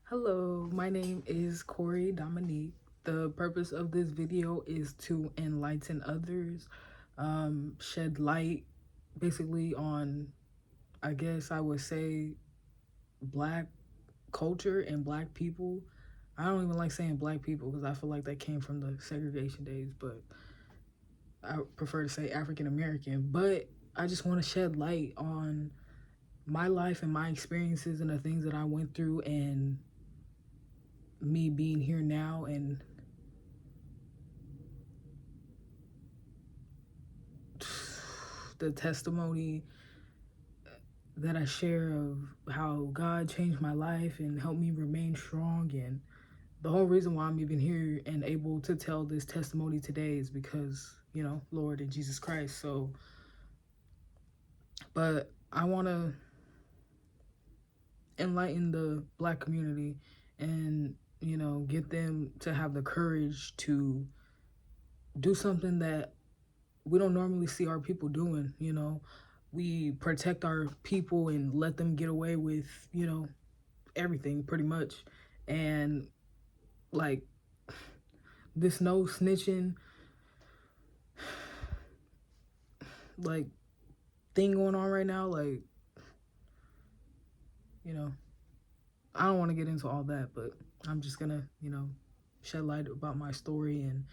Hello, my name is Corey Dominique. The purpose of this video is to enlighten others, shed light basically on, I guess I would say, black culture and black people. I don't even like saying black people because I feel like that came from the segregation days, but I prefer to say African American. But I just want to shed light on my life and my experiences and the things that I went through and me being here now and the testimony that I share of how God changed my life and helped me remain strong. And the whole reason why I'm even here and able to tell this testimony today is because, Lord and Jesus Christ. So, but I want to enlighten the black community and, get them to have the courage to do something that we don't normally see our people doing. We protect our people and let them get away with, everything pretty much. And like this no snitching like thing going on right now, like, I don't want to get into all that, but I'm just gonna, shed light about my story and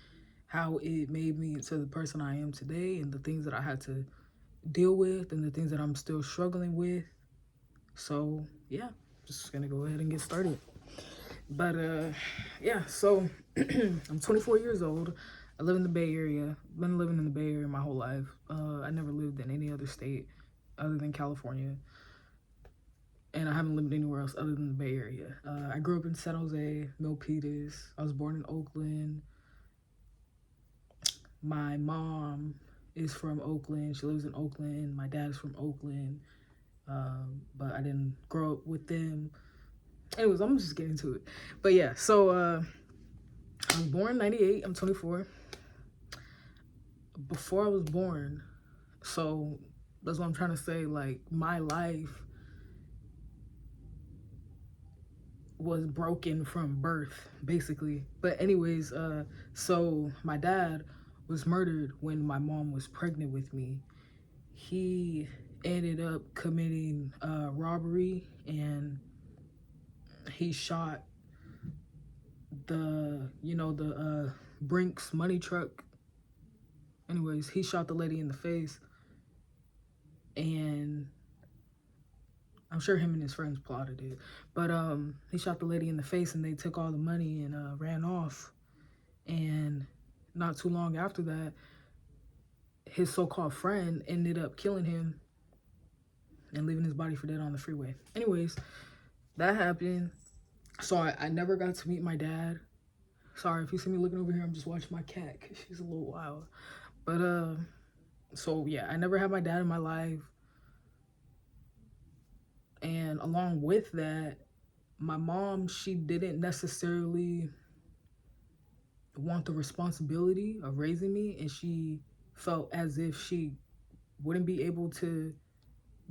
how it made me to the person I am today and the things that I had to deal with and the things that I'm still struggling with. So yeah, just gonna go ahead and get started. But yeah, so I'm 24 years old. I live in the Bay Area. Been living in the Bay Area my whole life. I never lived in any other state other than California, and I haven't lived anywhere else other than the Bay Area. I grew up in San Jose, Milpitas. I was born in Oakland. My mom is from Oakland. She lives in Oakland. My dad's from Oakland, but I didn't grow up with them. Anyways, I'm just getting to it. But yeah, so I was born in 98. I'm 24. Before I was born, so that's what I'm trying to say. Like, my life was broken from birth, basically. But anyways, so my dad was murdered when my mom was pregnant with me. He ended up committing robbery, and he shot the Brinks money truck. Anyways, he shot the lady in the face, and I'm sure him and his friends plotted it. But he shot the lady in the face, and they took all the money and ran off. And not too long after that, his so-called friend ended up killing him and leaving his body for dead on the freeway. Anyways, that happened. So I never got to meet my dad. Sorry if you see me looking over here, I'm just watching my cat because she's a little wild. But so yeah, I never had my dad in my life. And along with that, my mom, she didn't necessarily want the responsibility of raising me, and she felt as if she wouldn't be able to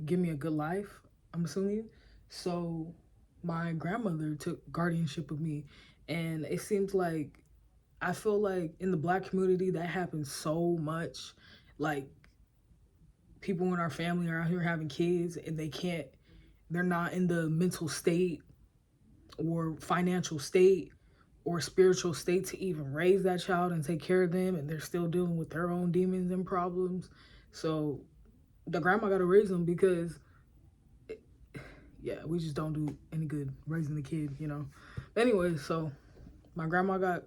give me a good life, I'm assuming. So my grandmother took guardianship of me, and it seems like, I feel like in the black community that happens so much. Like, people in our family are out here having kids and they're not in the mental state or financial state or spiritual state to even raise that child and take care of them, and they're still dealing with their own demons and problems. So the grandma got to raise them because we just don't do any good raising the kid. But anyway, so my grandma got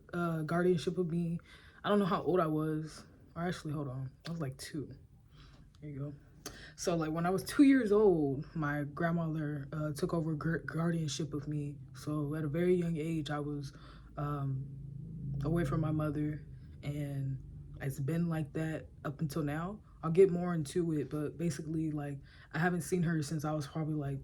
guardianship of me. I don't know how old I was. Or actually, hold on. I was like 2. There you go. So like when I was 2 years old, my grandmother took over guardianship of me. So at a very young age, I was away from my mother, and it's been like that up until now. I'll get more into it, but basically, like, I haven't seen her since I was probably like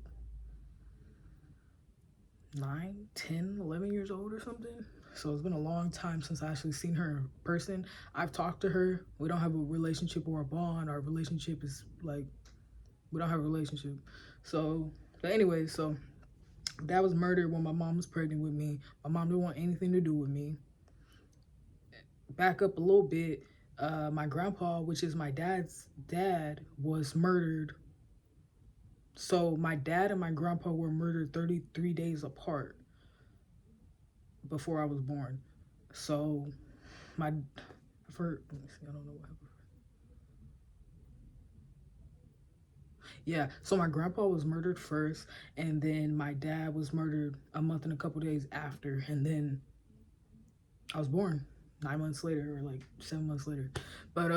9, 10, 11 years old or something. So it's been a long time since I actually seen her in person. I've talked to her. We don't have a relationship or a bond. Our relationship is like, we don't have a relationship. So, but anyway, so Dad was murdered when my mom was pregnant with me. My mom didn't want anything to do with me. Back up a little bit, my grandpa, which is my dad's dad, was murdered. So my dad and my grandpa were murdered 33 days apart before I was born. So my for let me see, I don't know what happened. Yeah, so my grandpa was murdered first, and then my dad was murdered a month and a couple days after, and then I was born 9 months later, or like 7 months later. But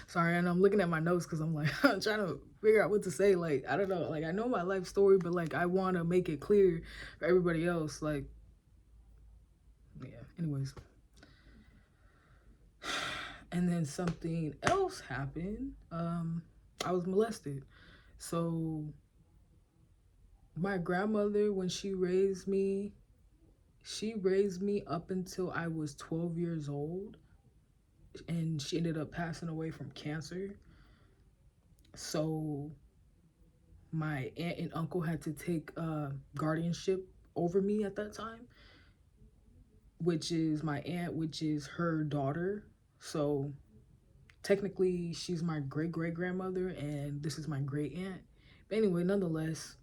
sorry, and I'm looking at my notes because I'm like I'm trying to figure out what to say. Like I don't know, like I know my life story, but like I want to make it clear for everybody else. Like yeah. Anyways, and then something else happened. I was molested. So my grandmother, when she raised me up until I was 12 years old, and she ended up passing away from cancer. So my aunt and uncle had to take guardianship over me at that time, which is my aunt, which is her daughter. So technically, she's my great great grandmother, and this is my great aunt. But anyway, nonetheless,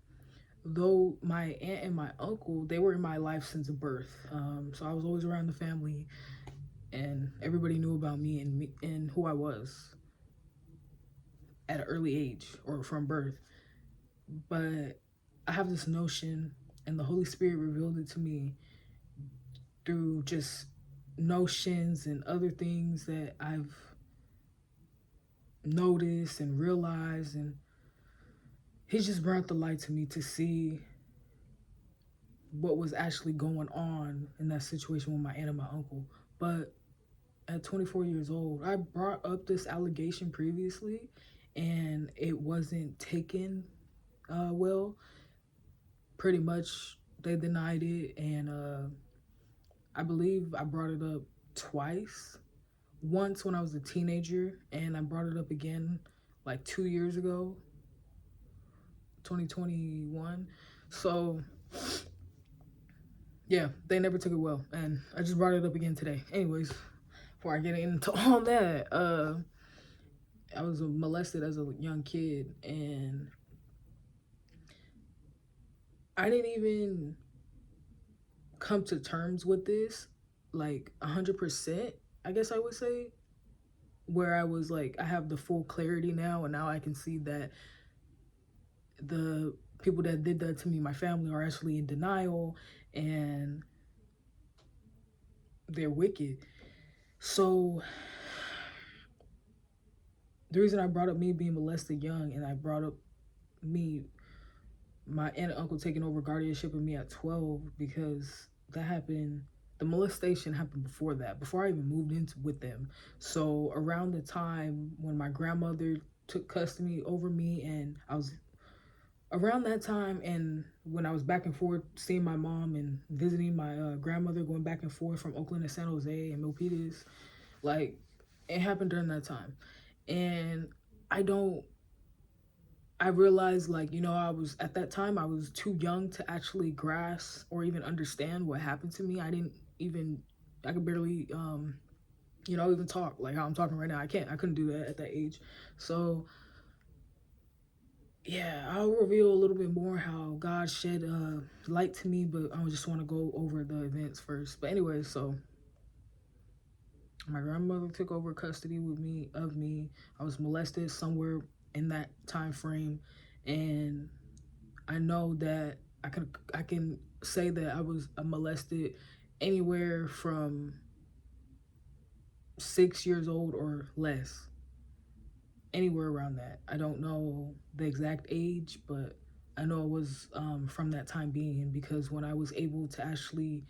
though my aunt and my uncle, they were in my life since birth. So I was always around the family, and everybody knew about me and who I was at an early age or from birth. But I have this notion, and the Holy Spirit revealed it to me through just notions and other things that I've noticed and realized, and He just brought the light to me to see what was actually going on in that situation with my aunt and my uncle. But at 24 years old, I brought up this allegation previously, and it wasn't taken well. Pretty much, they denied it, and I believe I brought it up twice. Once when I was a teenager, and I brought it up again like 2 years ago, 2021. So yeah, they never took it well, and I just brought it up again today. Anyways, before I get into all that, I was molested as a young kid, and I didn't even come to terms with this like 100%, I guess I would say, where I was like, I have the full clarity now, and now I can see that the people that did that to me, my family, are actually in denial, and they're wicked. So the reason I brought up me being molested young, and I brought up me, my aunt and uncle taking over guardianship of me at 12, because that happened. The molestation happened before that, before I even moved into with them. So around the time when my grandmother took custody over me, and I was around that time, and when I was back and forth seeing my mom and visiting my grandmother, going back and forth from Oakland to San Jose and Milpitas, like it happened during that time. And I don't I realized, like, I was at that time, I was too young to actually grasp or even understand what happened to me. I didn't even, I could barely, even talk like how I'm talking right now. I couldn't do that at that age. So, yeah, I'll reveal a little bit more how God shed light to me, but I just want to go over the events first. But anyway, so my grandmother took over custody with me of me. I was molested somewhere in that time frame, and I know that I can say that I was molested anywhere from 6 years old or less, anywhere around that. I don't know the exact age, but I know it was from that time being, because when I was able to actually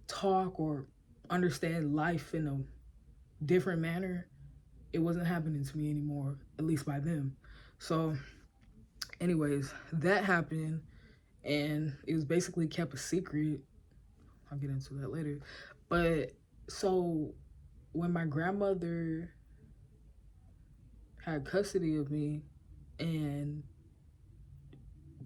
talk or understand life in a different manner, it wasn't happening to me anymore, at least by them. So, anyways, that happened, and it was basically kept a secret. I'll get into that later. But so when my grandmother had custody of me, and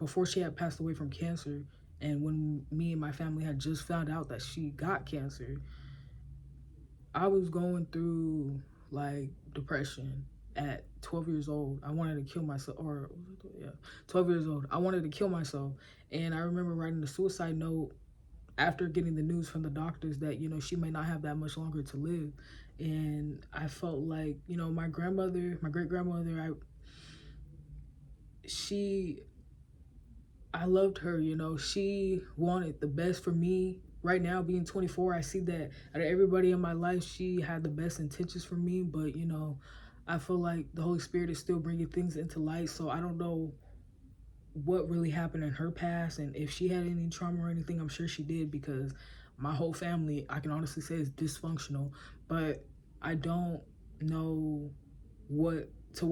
before she had passed away from cancer, and when me and my family had just found out that she got cancer, I was going through like depression at 12 years old. I wanted to kill myself, or yeah, 12 years old. I wanted to kill myself. And I remember writing a suicide note after getting the news from the doctors that, she may not have that much longer to live. And I felt like, my grandmother, my great grandmother, she I loved her, she wanted the best for me. Right now, being 24, I see that out of everybody in my life, she had the best intentions for me. But, I feel like the Holy Spirit is still bringing things into light. So I don't know what really happened in her past, and if she had any trauma or anything. I'm sure she did, because my whole family, I can honestly say, is dysfunctional. But I don't know what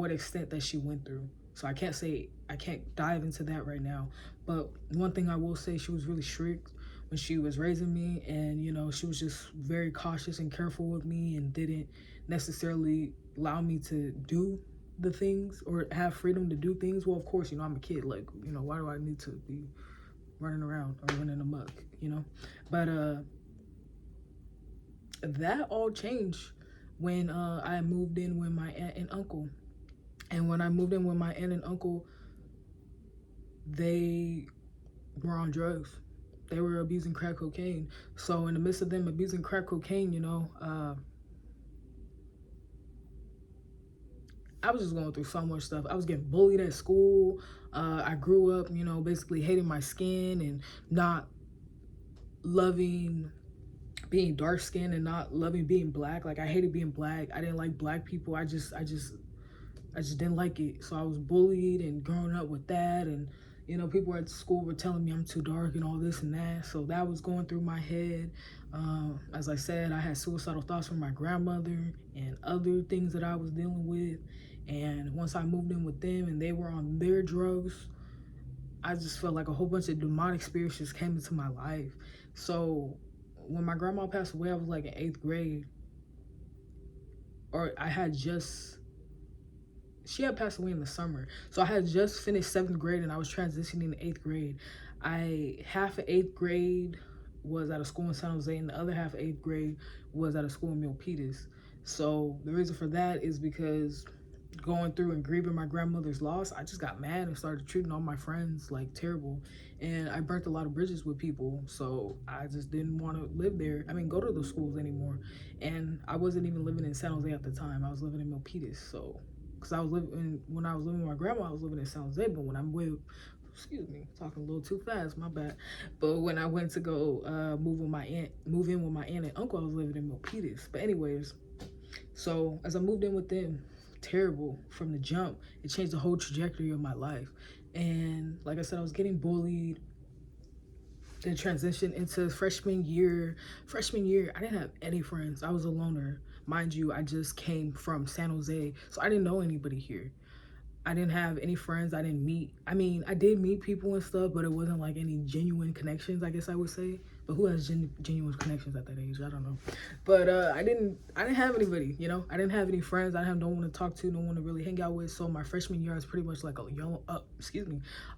extent that she went through. So I can't dive into that right now. But one thing I will say, she was really strict when she was raising me, and she was just very cautious and careful with me, and didn't necessarily allow me to do the things or have freedom to do things. Well, of course, I'm a kid. Like, why do I need to be running around or running amok, But that all changed when I moved in with my aunt and uncle. And when I moved in with my aunt and uncle, they were on drugs. They were abusing crack cocaine. So in the midst of them abusing crack cocaine, I was just going through so much stuff. I was getting bullied at school. I grew up, basically hating my skin and not loving being dark skinned and not loving being black. Like, I hated being black. I didn't like black people. I just didn't like it. So I was bullied and growing up with that. And, people at school were telling me I'm too dark and all this and that. So that was going through my head. As I said, I had suicidal thoughts from my grandmother and other things that I was dealing with. And once I moved in with them and they were on their drugs, I just felt like a whole bunch of demonic spirits just came into my life. So when my grandma passed away, I was like in 8th grade. Or she had passed away in the summer. So I had just finished 7th grade and I was transitioning to 8th grade. Half of 8th grade was at a school in San Jose, and the other half of 8th grade was at a school in Milpitas. So the reason for that is because going through and grieving my grandmother's loss, I just got mad and started treating all my friends like terrible. And I burnt a lot of bridges with people, so I just didn't want to live there. Go to those schools anymore. And I wasn't even living in San Jose at the time. I was living in Milpitas. So, because when I was living with my grandma, I was living in San Jose. But when I'm with, excuse me, talking a little too fast, my bad. But when I went to go move in with my aunt and uncle, I was living in Milpitas. But anyways, so as I moved in with them, terrible from the jump. It changed the whole trajectory of my life. And like I said, I was getting bullied. Then transitioned into freshman year. Freshman year, I didn't have any friends. I was a loner. Mind you, I just came from San Jose, so I didn't know anybody here. I didn't have any friends. I didn't meet. I did meet people and stuff, but it wasn't like any genuine connections, I guess I would say. But who has genuine connections at that age? I don't know. But I didn't have anybody, I didn't have any friends. I didn't have no one to talk to, no one to really hang out with. So my freshman year, I was pretty much like a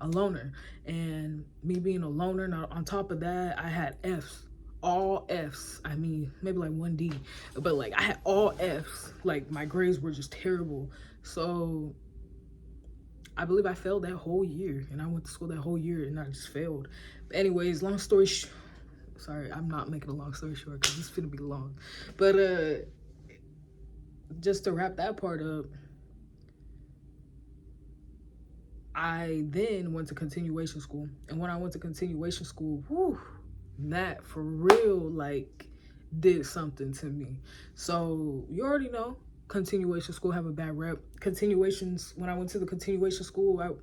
loner. And me being a loner, now on top of that, I had Fs. All Fs. Maybe like 1D. But like, I had all Fs. Like, my grades were just terrible. So I believe I failed that whole year, and I went to school that whole year and I just failed. But anyways, long story sorry, I'm not making a long story short because this is gonna be long. But just to wrap that part up, I then went to continuation school. And when I went to continuation school, that for real, like, did something to me. So you already know, continuation school have a bad rep. When I went to the continuation school,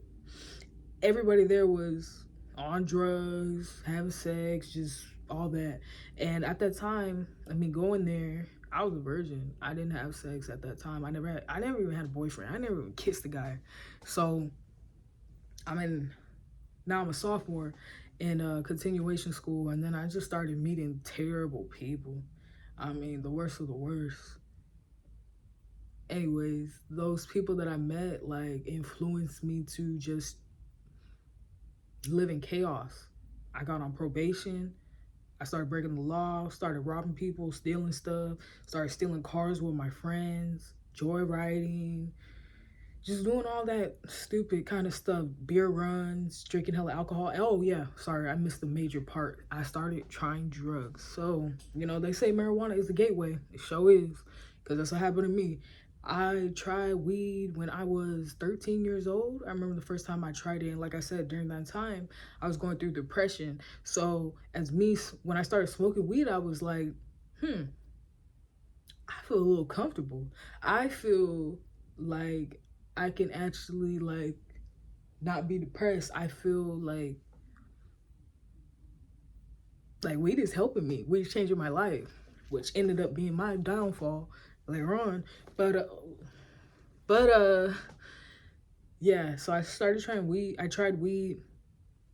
everybody there was on drugs, having sex, just all that. And at that time, going there, I was a virgin. I didn't have sex at that time. I never even had a boyfriend. I never even kissed a guy. So now I'm a sophomore in continuation school, and then I just started meeting terrible people. The worst of the worst. Anyways, those people that I met, like, influenced me to just live in chaos. I got on probation. I started breaking the law, started robbing people, stealing stuff, started stealing cars with my friends, joyriding, just doing all that stupid kind of stuff, beer runs, drinking hella alcohol. Oh yeah, sorry, I missed the major part. I started trying drugs. So, they say marijuana is the gateway. It sure is, because that's what happened to me. I tried weed when I was 13 years old. I remember the first time I tried it, and like I said, during that time, I was going through depression. So, when I started smoking weed, I was like, I feel a little comfortable. I feel like I can actually like not be depressed. I feel like weed is helping me. Weed is changing my life, which ended up being my downfall later on. But yeah. So I started trying weed. I tried weed.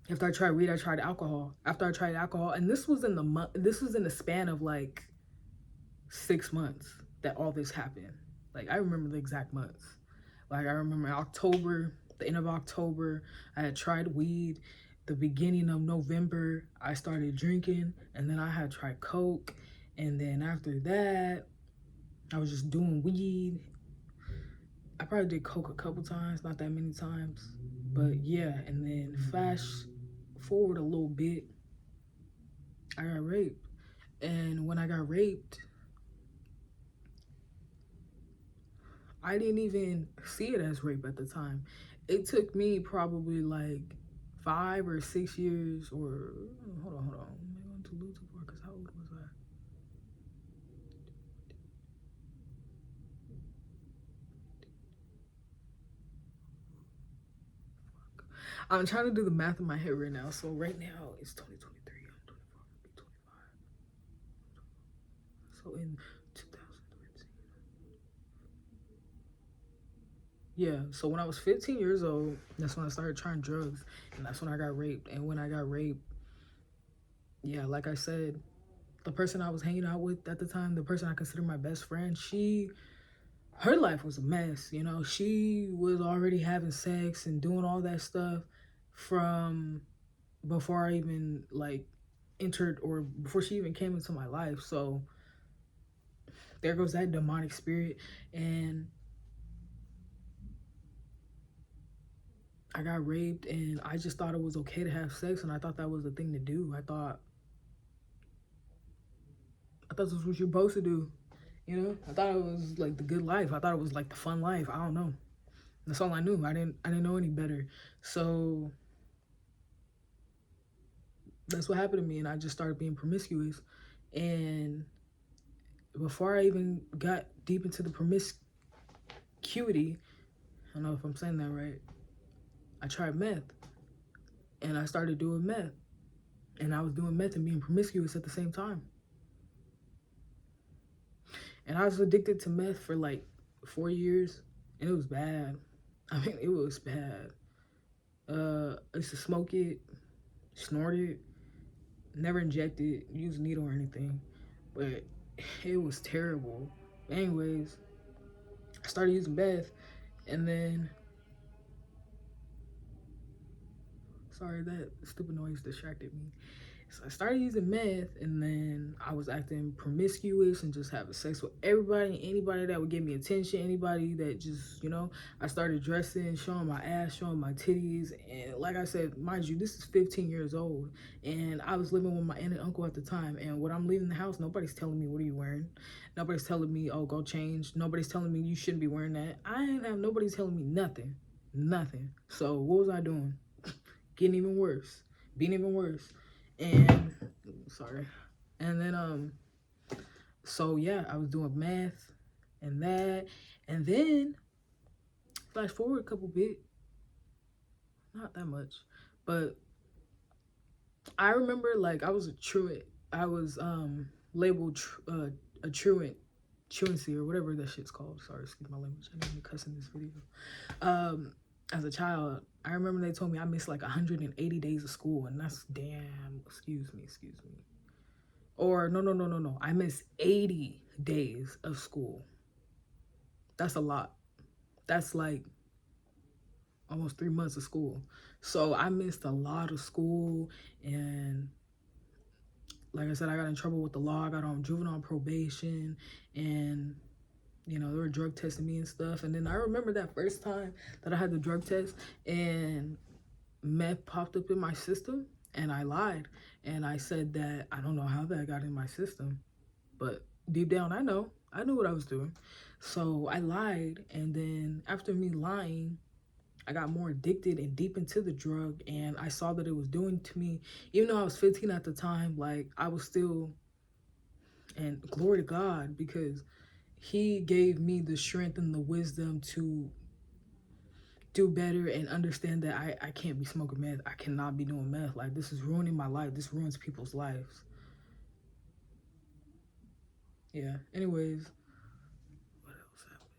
After I tried weed, I tried alcohol. After I tried alcohol, and this was in the month. This was in the span of like 6 months that all this happened. Like I remember the exact months. Like I remember October, the end of October, I had tried weed. The beginning of November, I started drinking, and then I had tried coke, and then after that, I was just doing weed. I probably did coke a couple times, not that many times, but yeah. And then fast forward a little bit, I got raped, and when I got raped, I didn't even see it as rape at the time. It took me probably like 5 or 6 years, or hold on. Maybe I went too little too far, because how old was I? I'm trying to do the math in my head right now. So right now it's 2023. I'm 24. I'm be 25. So in 2013. Yeah, so when I was 15 years old, that's when I started trying drugs, and that's when I got raped. And when I got raped, yeah, like I said, the person I was hanging out with at the time, the person I consider my best friend, her life was a mess. She was already having sex and doing all that stuff from before I even like entered, or before she even came into my life. So there goes that demonic spirit. And I got raped, and I just thought it was okay to have sex, and I thought that was the thing to do. I thought this was what you're supposed to do. I thought it was like the good life. I thought it was like the fun life. I don't know. That's all I knew. I didn't know any better. So that's what happened to me, and I just started being promiscuous. And before I even got deep into the promiscuity, I don't know if I'm saying that right, I tried meth, and I started doing meth, and I was doing meth and being promiscuous at the same time. And I was addicted to meth for like 4 years, and it was bad. I mean, it was bad. I used to smoke it, snort it, never inject it, use a needle or anything, but it was terrible. Anyways, I started using meth, and then, sorry, that stupid noise distracted me. So I started using meth, and then I was acting promiscuous and just having sex with everybody, anybody that would give me attention, anybody that just, I started dressing, showing my ass, showing my titties. And like I said, mind you, this is 15 years old, and I was living with my aunt and uncle at the time. And when I'm leaving the house, nobody's telling me, what are you wearing? Nobody's telling me, oh, go change. Nobody's telling me you shouldn't be wearing that. I ain't have nobody telling me nothing. Nothing. So what was I doing? Getting even worse. Being even worse. And sorry. And then so yeah, I was doing math and that. And then flash forward a couple bit, not that much, but I remember like I was a truant. I was labeled a truancy, or whatever that shit's called. Sorry, excuse my language. I didn't even cuss in this video. As a child, I remember they told me I missed like 180 days of school, and that's damn. Excuse me. Or no. I missed 80 days of school. That's a lot. That's like almost 3 months of school. So I missed a lot of school. And like I said, I got in trouble with the law. I got on juvenile probation, and they were drug testing me and stuff. And then I remember that first time that I had the drug test, and meth popped up in my system, and I lied. And I said that I don't know how that got in my system, but deep down I knew what I was doing. So I lied, and then after me lying, I got more addicted and deep into the drug, and I saw that it was doing to me. Even though I was 15 at the time, like I was still, and glory to God, because he gave me the strength and the wisdom to do better and understand that I can't be smoking meth. I cannot be doing meth. Like, this is ruining my life. This ruins people's lives. Yeah. Anyways, what else happened?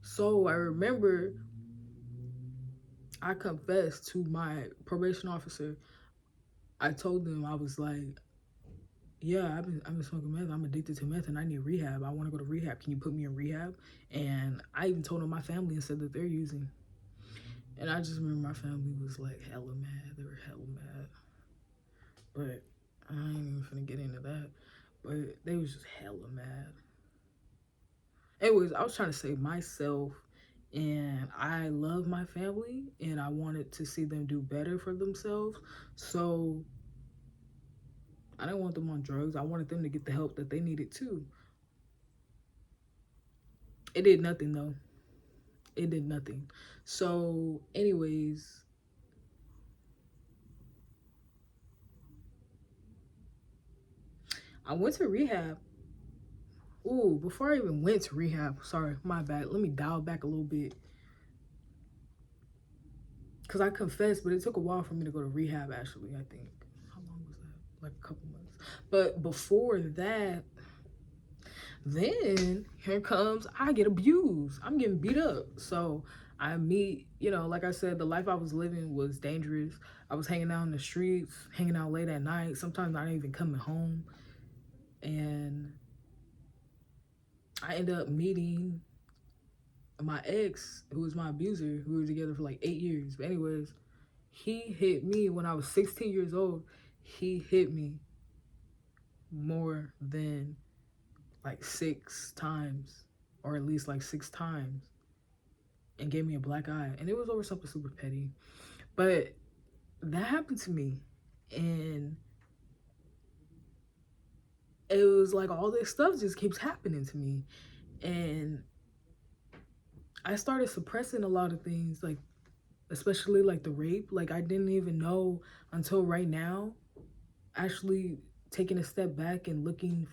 So I remember I confessed to my probation officer. I told them, I was like, yeah, I've been smoking meth. I'm addicted to meth and I need rehab. I want to go to rehab. Can you put me in rehab? And I even told them my family and said that they're using. And I just remember my family was like hella mad. They were hella mad. But I ain't even finna get into that. But they was just hella mad. Anyways, I was trying to save myself, and I love my family and I wanted to see them do better for themselves. So I didn't want them on drugs. I wanted them to get the help that they needed too. It did nothing though. It did nothing. So, anyways, I went to rehab. Ooh, before I even went to rehab, sorry, my bad. Let me dial back a little bit. Because I confessed, but it took a while for me to go to rehab, actually, I think. How long was that? Like a couple months. But before that, then here comes, I get abused. I'm getting beat up. So I meet, like I said, the life I was living was dangerous. I was hanging out in the streets, hanging out late at night. Sometimes I didn't even coming home. And I ended up meeting my ex, who was my abuser. We were together for like 8 years. But anyways, he hit me when I was 16 years old. He hit me more than like 6 times, or at least like 6 times, and gave me a black eye. And it was over something super petty. But that happened to me. And it was like all this stuff just keeps happening to me. And I started suppressing a lot of things, like especially like the rape. Like, I didn't even know until right now, actually taking a step back and looking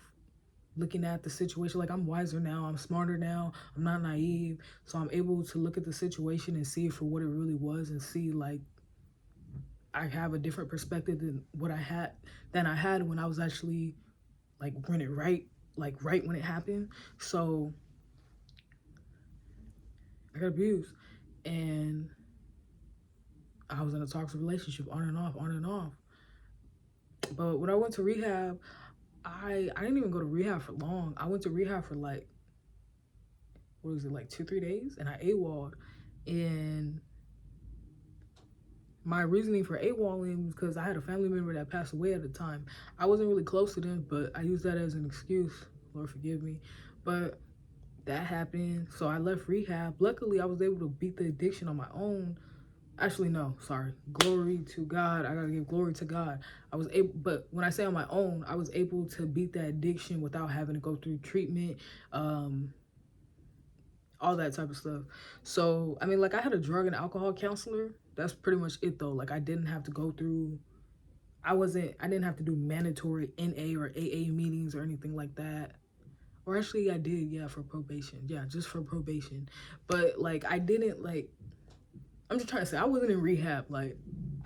at the situation. Like, I'm wiser now, I'm smarter now, I'm not naive, so I'm able to look at the situation and see it for what it really was, and see like I have a different perspective than what I had when I was actually like when it right when it happened. So I got abused, and I was in a toxic relationship, on and off, on and off. But when I went to rehab, I didn't even go to rehab for long. I went to rehab for like, what was it, like 2-3 days, and I AWOL'd. And my reasoning for AWOLing was because I had a family member that passed away at the time. I wasn't really close to them, but I used that as an excuse. Lord forgive me. But that happened, so I left rehab. Luckily, I was able to beat the addiction on my own. Actually, no, sorry. Glory to God. I gotta give glory to God. I was able, but when I say on my own, I was able to beat that addiction without having to go through treatment, all that type of stuff. So, I mean, like, I had a drug and alcohol counselor. That's pretty much it, though. Like, I didn't have to go through, I didn't have to do mandatory NA or AA meetings or anything like that. Or actually, I did, yeah, for probation. Yeah, just for probation. But, like, I didn't, like, I'm just trying to say, I wasn't in rehab. Like,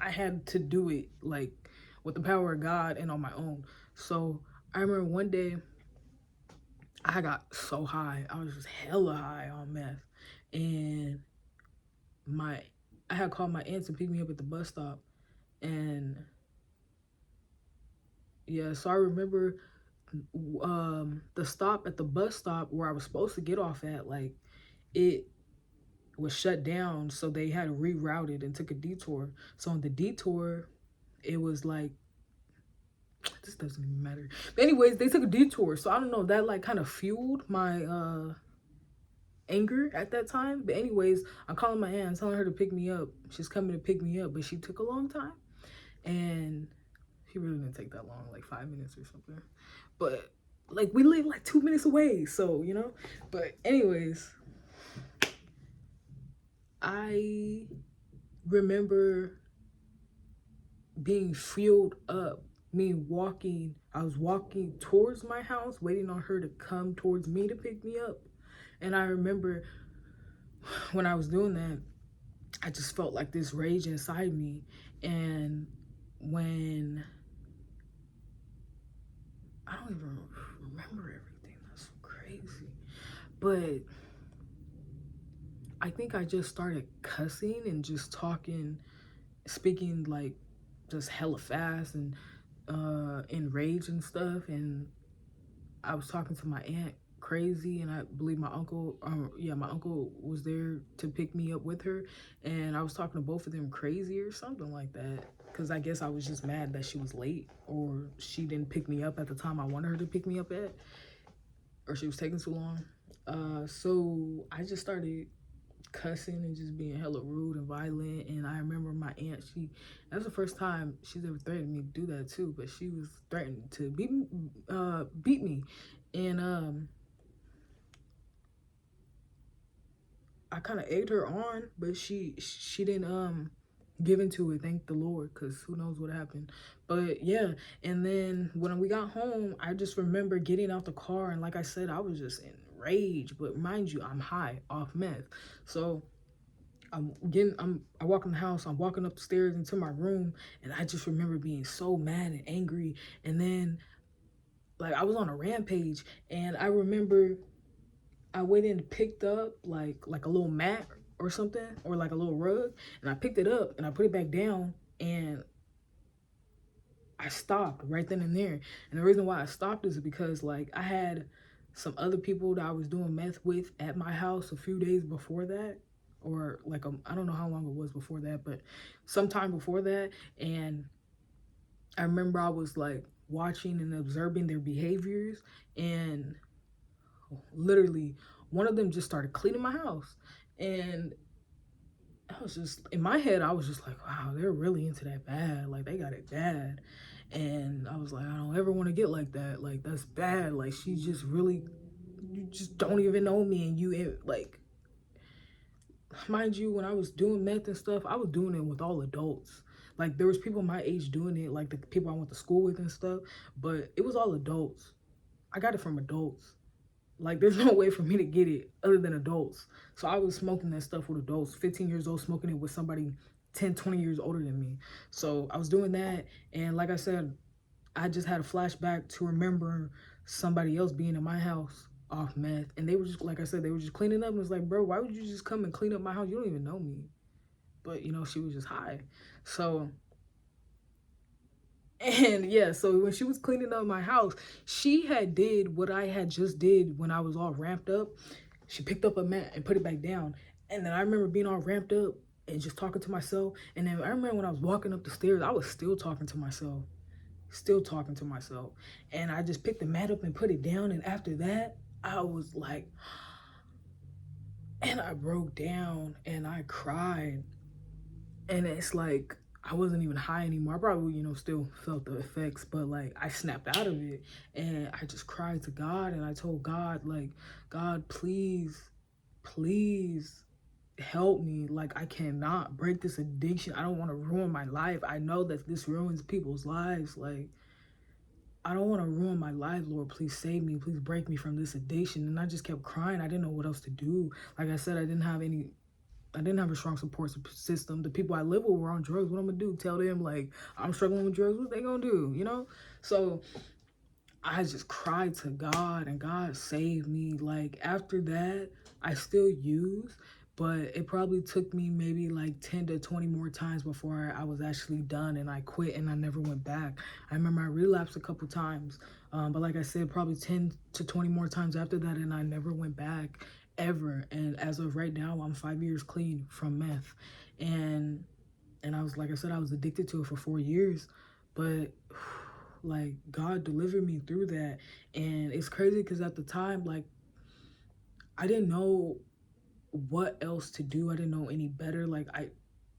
I had to do it, like, with the power of God and on my own. So, I remember one day, I got so high. I was just hella high on meth. And my I had called my aunt to pick me up at the bus stop. And yeah, so I remember the stop at the bus stop where I was supposed to get off at, like, it was shut down, so they had rerouted and took a detour. So on the detour, it was like, this doesn't even matter. But anyways, they took a detour. So I don't know, that like kind of fueled my anger at that time. But anyways, I'm calling my aunt, telling her to pick me up. She's coming to pick me up, but she took a long time. And she really didn't take that long, like 5 minutes or something. But like we live like 2 minutes away, so you know. But anyways, I remember being fueled up, me walking. I was walking towards my house, waiting on her to come towards me to pick me up. And I remember when I was doing that, I just felt like this rage inside me. And when I don't even remember everything, that's so crazy. But I think I just started cussing and just talking, speaking like just hella fast and enraged and stuff. And I was talking to my aunt crazy, and I believe my uncle, my uncle was there to pick me up with her, and I was talking to both of them crazy or something like that. Because I guess I was just mad that she was late, or she didn't pick me up at the time I wanted her to pick me up at, or she was taking too long. So I just started cussing and just being hella rude and violent. And I remember my aunt, that's the first time she's ever threatened me to do that too, but she was threatened to beat me. And I kind of egged her on, but she didn't give into it, thank the Lord, because who knows what happened. But yeah, and then when we got home, I just remember getting out the car, and like I said, I was just in rage. But mind you, I'm high off meth, so I walk in the house, I'm walking up the stairs into my room, and I just remember being so mad and angry. And then like I was on a rampage, and I remember I went and picked up like a little mat or something, or like a little rug, and I picked it up and I put it back down, and I stopped right then and there. And the reason why I stopped is because like I had some other people that I was doing meth with at my house a few days before that, or like I don't know how long it was before that, but sometime before that. And I remember I was like watching and observing their behaviors, and literally one of them just started cleaning my house. And I was just, in my head, I was just like, wow, they're really into that bad. Like, they got it bad. And I was like, I don't ever want to get like that. Like, that's bad. Like, she just really, you just don't even know me. And you, like, mind you, when I was doing meth and stuff, I was doing it with all adults. Like, there was people my age doing it, like the people I went to school with and stuff. But it was all adults. I got it from adults. Like, there's no way for me to get it other than adults. So I was smoking that stuff with adults, 15 years old, smoking it with somebody 10, 20 years older than me. So I was doing that. And like I said, I just had a flashback to remember somebody else being in my house off meth. And they were just, like I said, they were just cleaning up. And it was like, bro, why would you just come and clean up my house? You don't even know me. But, you know, she was just high. So, and yeah, so when she was cleaning up my house, she had did what I had just did when I was all ramped up. She picked up a mat and put it back down. And then I remember being all ramped up and just talking to myself. And then I remember when I was walking up the stairs, I was still talking to myself. Still talking to myself. And I just picked the mat up and put it down. And after that, I was like, and I broke down and I cried. And it's like, I wasn't even high anymore. I probably, you know, still felt the effects, but like I snapped out of it, and I just cried to God, and I told God, like, God, please, please help me. Like, I cannot break this addiction. I don't want to ruin my life. I know that this ruins people's lives. Like, I don't want to ruin my life, Lord. Please save me. Please break me from this addiction. And I just kept crying. I didn't know what else to do. Like I said, I didn't have a strong support system. The people I live with were on drugs. What I'm gonna do? Tell them like I'm struggling with drugs? What they gonna do? You know? So I just cried to God, and God saved me. Like after that, I still use, but it probably took me maybe like 10 to 20 more times before I was actually done, and I quit and I never went back. I remember I relapsed a couple times, but like I said, probably 10 to 20 more times after that, and I never went back. ever. And as of right now, I'm 5 years clean from meth. And I was, like I said, I was addicted to it for 4 years, but like God delivered me through that. And it's crazy because at the time, like, I didn't know what else to do. I didn't know any better. Like,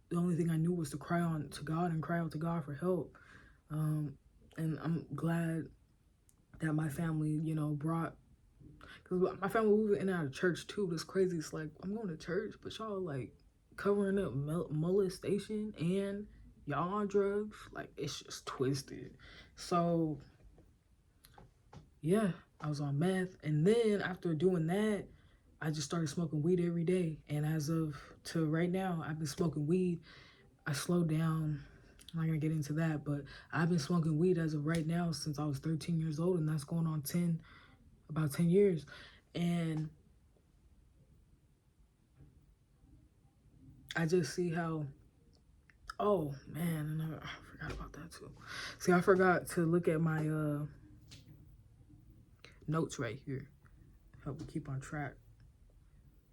the only thing I knew was to cry on to God and cry out to God for help. And I'm glad that my family, brought, because my family, we were in and out of church too. That's crazy. It's like, I'm going to church, but y'all like covering up molestation and y'all on drugs. Like, it's just twisted. So yeah, I was on meth. And then after doing that, I just started smoking weed every day. And as of to right now, I've been smoking weed. I slowed down. I'm not gonna get into that, but I've been smoking weed as of right now since I was 13 years old, and that's going on about 10 years. And I just see how, oh man, and I forgot about that too. See, I forgot to look at my notes right here. Help me keep on track.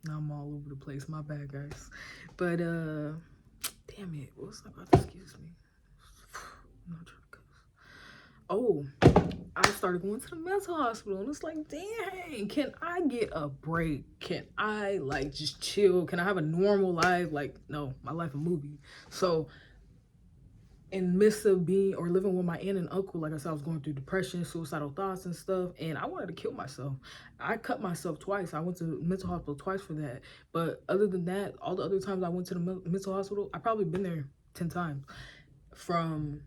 Now I'm all over the place. My bad, guys. But damn it, what was I about to, excuse me? I'm not trying to cuss. Oh, I started going to the mental hospital, and it's like, dang, can I get a break? Can I like just chill? Can I have a normal life? Like, no, my life a movie. So in midst of being or living with my aunt and uncle, like I said, I was going through depression, suicidal thoughts and stuff, and I wanted to kill myself. I cut myself twice. I went to mental hospital twice for that. But other than that, all the other times I went to the mental hospital, I've probably been there 10 times. From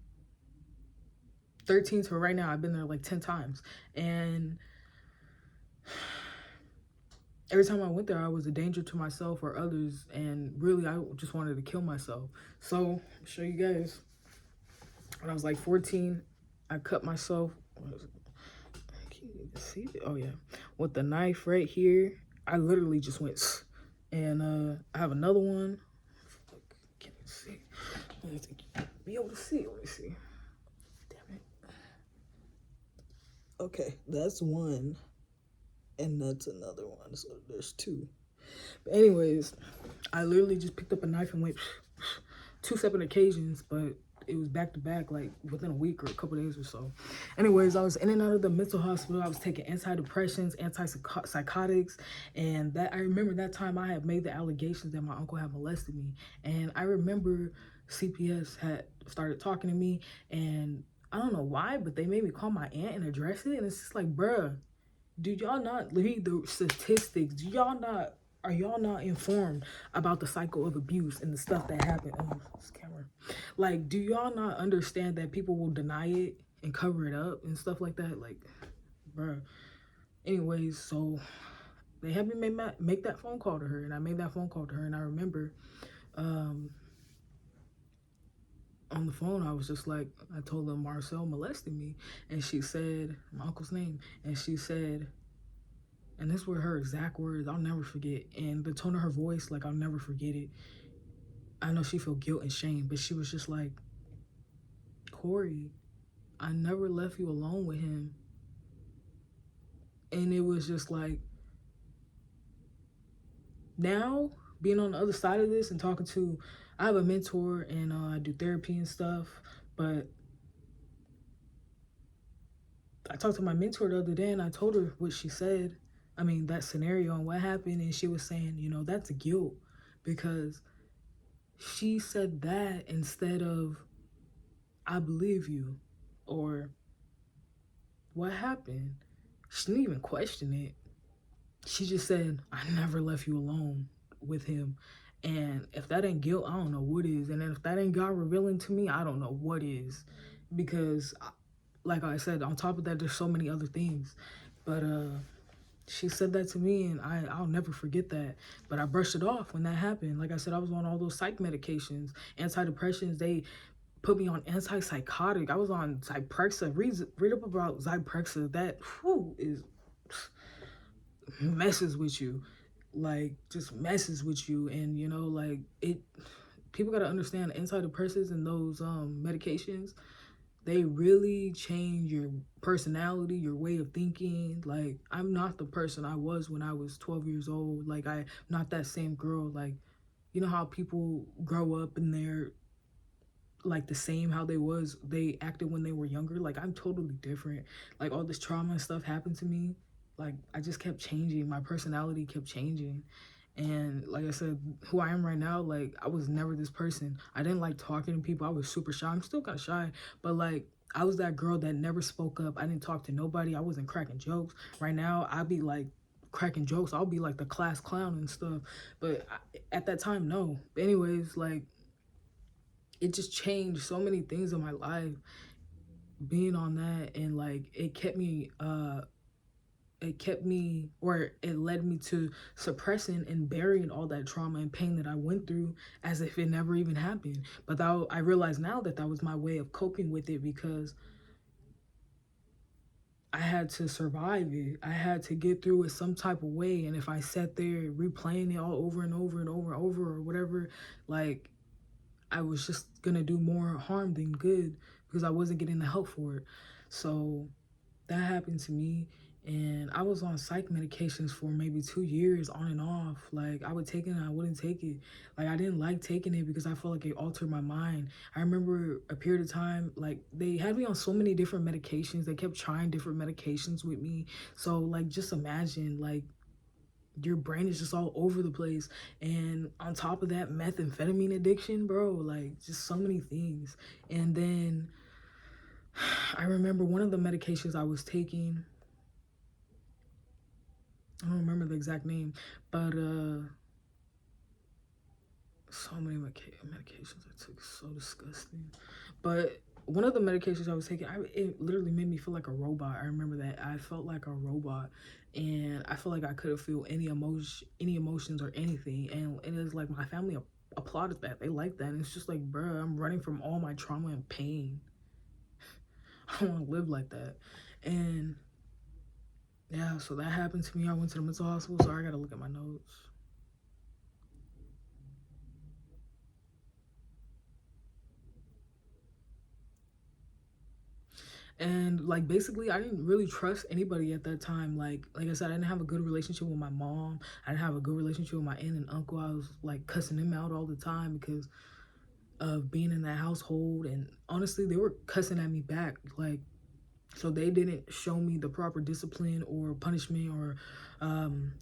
13 to right now, I've been there like 10 times. And every time I went there, I was a danger to myself or others, and really, I just wanted to kill myself. So, I'll show you guys. When I was like 14, I cut myself. Can you even see it? Oh, yeah. With the knife right here. I literally just went, and I have another one. Can't even see. I don't think you'll be able to see. Let me see. Damn it. Okay, that's one. And that's another one. So there's two. But anyways, I literally just picked up a knife and went two separate occasions, but it was back to back, like within a week or a couple days or so. Anyways, I was in and out of the mental hospital. I was taking antidepressants, antipsychotics, and that I remember that time I had made the allegations that my uncle had molested me. And I remember CPS had started talking to me, and I don't know why, but they made me call my aunt and address it. And it's just like, bruh, do y'all not read the statistics? Are y'all not informed about the cycle of abuse and the stuff that happened? Oh, this camera. Like, do y'all not understand that people will deny it and cover it up and stuff like that? Like, bruh. Anyways, so they had me make that phone call to her, and I made that phone call to her, and I remember on the phone, I was just like, I told them Marcel molested me, and she said, my uncle's name, and she said, and this were her exact words, I'll never forget, and the tone of her voice, like, I'll never forget it. I know she felt guilt and shame, but she was just like, Corey, I never left you alone with him. And it was just like, now, being on the other side of this and talking to, I have a mentor, and I do therapy and stuff, but I talked to my mentor the other day, and I told her what she said. I mean, that scenario and what happened, and she was saying, that's guilt, because she said that instead of, I believe you, or what happened. She didn't even question it. She just said, I never left you alone with him. And if that ain't guilt, I don't know what is. And if that ain't God revealing to me, I don't know what is. Because, like I said, on top of that, there's so many other things. But she said that to me, and I'll never forget that. But I brushed it off when that happened. Like I said, I was on all those psych medications, antidepressants. They put me on antipsychotic. I was on Zyprexa. Read up about Zyprexa. That is messes with you, like just messes with you. And like, it, people got to understand antidepressants and those medications, they really change your personality, your way of thinking. Like, I'm not the person I was when I was 12 years old. Like, I'm not that same girl. Like, you know how people grow up and they're like the same how they acted when they were younger. Like, I'm totally different. Like, all this trauma and stuff happened to me. Like, I just kept changing. My personality kept changing. And like I said, who I am right now, like, I was never this person. I didn't like talking to people. I was super shy. I'm still kind of shy, but like, I was that girl that never spoke up. I didn't talk to nobody. I wasn't cracking jokes. Right now, I'd be like cracking jokes. I'll be like the class clown and stuff. But at that time, no. But anyways, like, it just changed so many things in my life being on that. And like, it kept me, or it led me to suppressing and burying all that trauma and pain that I went through as if it never even happened. But I realize now that that was my way of coping with it, because I had to survive it. I had to get through it some type of way. And if I sat there replaying it all over and over and over and over or whatever, like, I was just gonna do more harm than good, because I wasn't getting the help for it. So that happened to me, and I was on psych medications for maybe 2 years on and off. Like, I would take it and I wouldn't take it. Like, I didn't like taking it because I felt like it altered my mind. I remember a period of time, like, they had me on so many different medications. They kept trying different medications with me. So like, just imagine, like, your brain is just all over the place, and on top of that, methamphetamine addiction, bro. Like, just so many things. And then I remember one of the medications I was taking, I don't remember the exact name, but so many medications I took, so disgusting. But one of the medications I was taking, it literally made me feel like a robot. I remember that I felt like a robot, and I felt like I couldn't feel any emotions or anything. And it is like, my family applauded that. They liked that. And it's just like, bruh, I'm running from all my trauma and pain. I don't want to live like that. And yeah, so that happened to me. I went to the mental hospital. Sorry, I gotta look at my notes. And like, basically, I didn't really trust anybody at that time. Like I said, I didn't have a good relationship with my mom. I didn't have a good relationship with my aunt and uncle. I was like cussing them out all the time because of being in that household. And honestly, they were cussing at me back. Like, so they didn't show me the proper discipline or punishment or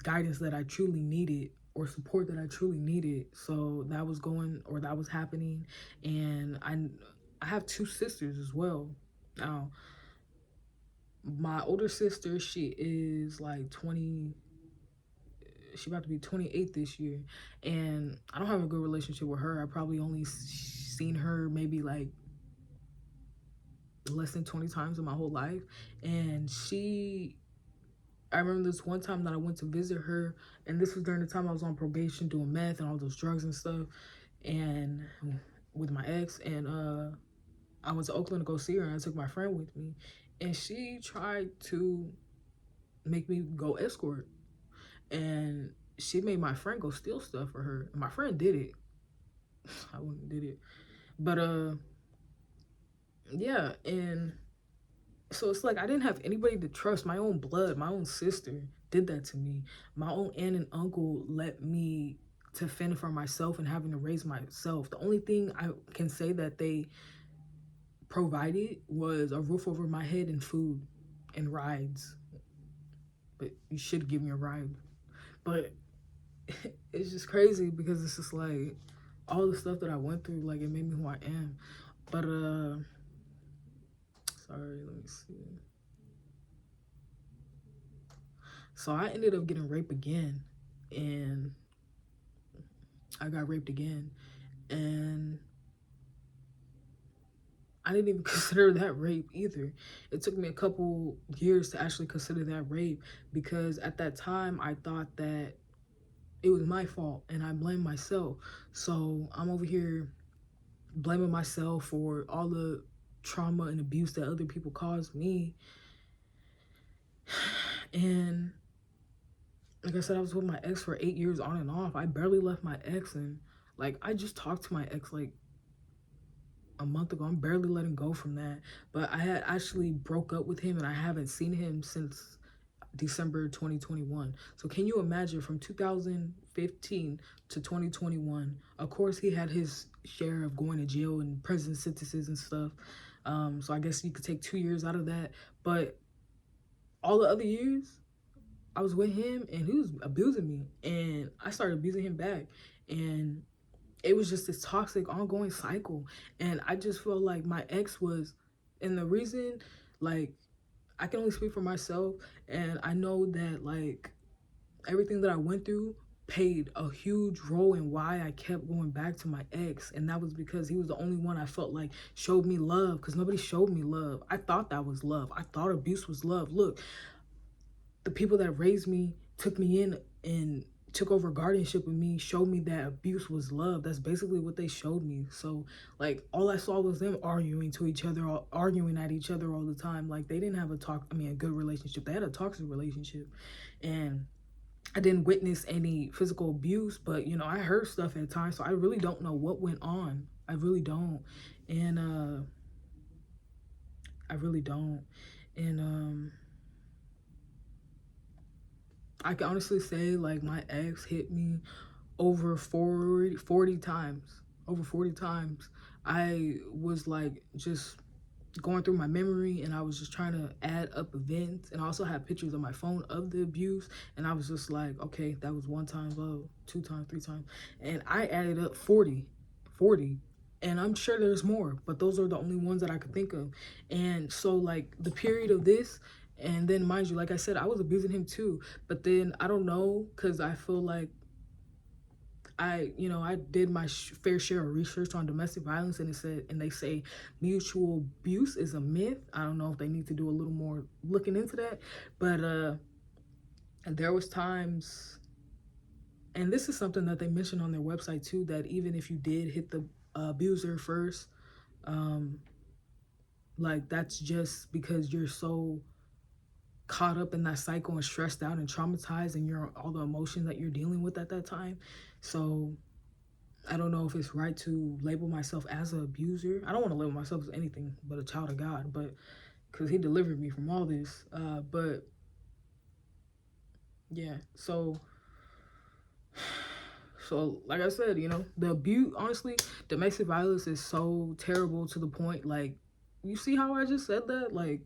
guidance that I truly needed, or support that I truly needed. So that was happening. And I have two sisters as well. Now, my older sister, she is like 20, she about to be 28 this year, and I don't have a good relationship with her. I probably only seen her maybe like less than 20 times in my whole life. And I remember this one time that I went to visit her, and this was during the time I was on probation doing meth and all those drugs and stuff, and with my ex. And I went to Oakland to go see her, and I took my friend with me, and she tried to make me go escort, and she made my friend go steal stuff for her. And my friend did it. I wouldn't did it, but yeah. And so it's like, I didn't have anybody to trust. My own blood, my own sister did that to me. My own aunt and uncle let me to fend for myself and having to raise myself. The only thing I can say that they provided was a roof over my head and food and rides. But you should give me a ride. But it's just crazy because it's just like, all the stuff that I went through, like, it made me who I am. But sorry, let me see. So I ended up getting raped again, and I got raped again, and I didn't even consider that rape either. It took me a couple years to actually consider that rape, because at that time I thought that it was my fault and I blamed myself. So I'm over here blaming myself for all the trauma and abuse that other people caused me. And like I said, I was with my ex for 8 years on and off. I barely left my ex, and like, I just talked to my ex like a month ago. I'm barely letting go from that. But I had actually broke up with him, and I haven't seen him since December 2021. So can you imagine, from 2015 to 2021? Of course, he had his share of going to jail and prison sentences and stuff. So I guess you could take 2 years out of that. But all the other years, I was with him, and he was abusing me, and I started abusing him back. And it was just this toxic, ongoing cycle. And I just felt like my ex was, and the reason, like, I can only speak for myself, and I know that, like, everything that I went through played a huge role in why I kept going back to my ex. And that was because he was the only one I felt like showed me love, because nobody showed me love. I thought that was love. I thought abuse was love. Look, the people that raised me, took me in, and took over guardianship of me, showed me that abuse was love. That's basically what they showed me. So, like, all I saw was them arguing to each other, arguing at each other all the time. Like, they didn't have a good relationship. They had a toxic relationship. And I didn't witness any physical abuse, but, I heard stuff at times. So I really don't know what went on. I really don't. And I really don't. And I can honestly say, like, my ex hit me over 40 times. Over 40 times. I was, like, just going through my memory, and I was just trying to add up events. And I also had pictures on my phone of the abuse. And I was just like, okay, that was 1 time, 2 times, 3 times. And I added up 40. And I'm sure there's more, but those are the only ones that I could think of. And so, like, the period of this, and then, mind you, like I said, I was abusing him too. But then, I don't know, because I feel like I did my fair share of research on domestic violence, and they say mutual abuse is a myth. I don't know if they need to do a little more looking into that. But there was times, and this is something that they mentioned on their website too, that even if you did hit the abuser first, like, that's just because you're so caught up in that cycle and stressed out and traumatized, and all the emotions that you're dealing with at that time. So I don't know if it's right to label myself as an abuser. I don't want to label myself as anything but a child of God, but because he delivered me from all this. But yeah, so like I said, the abuse, honestly, domestic violence is so terrible, to the point, like, you see how I just said that? Like,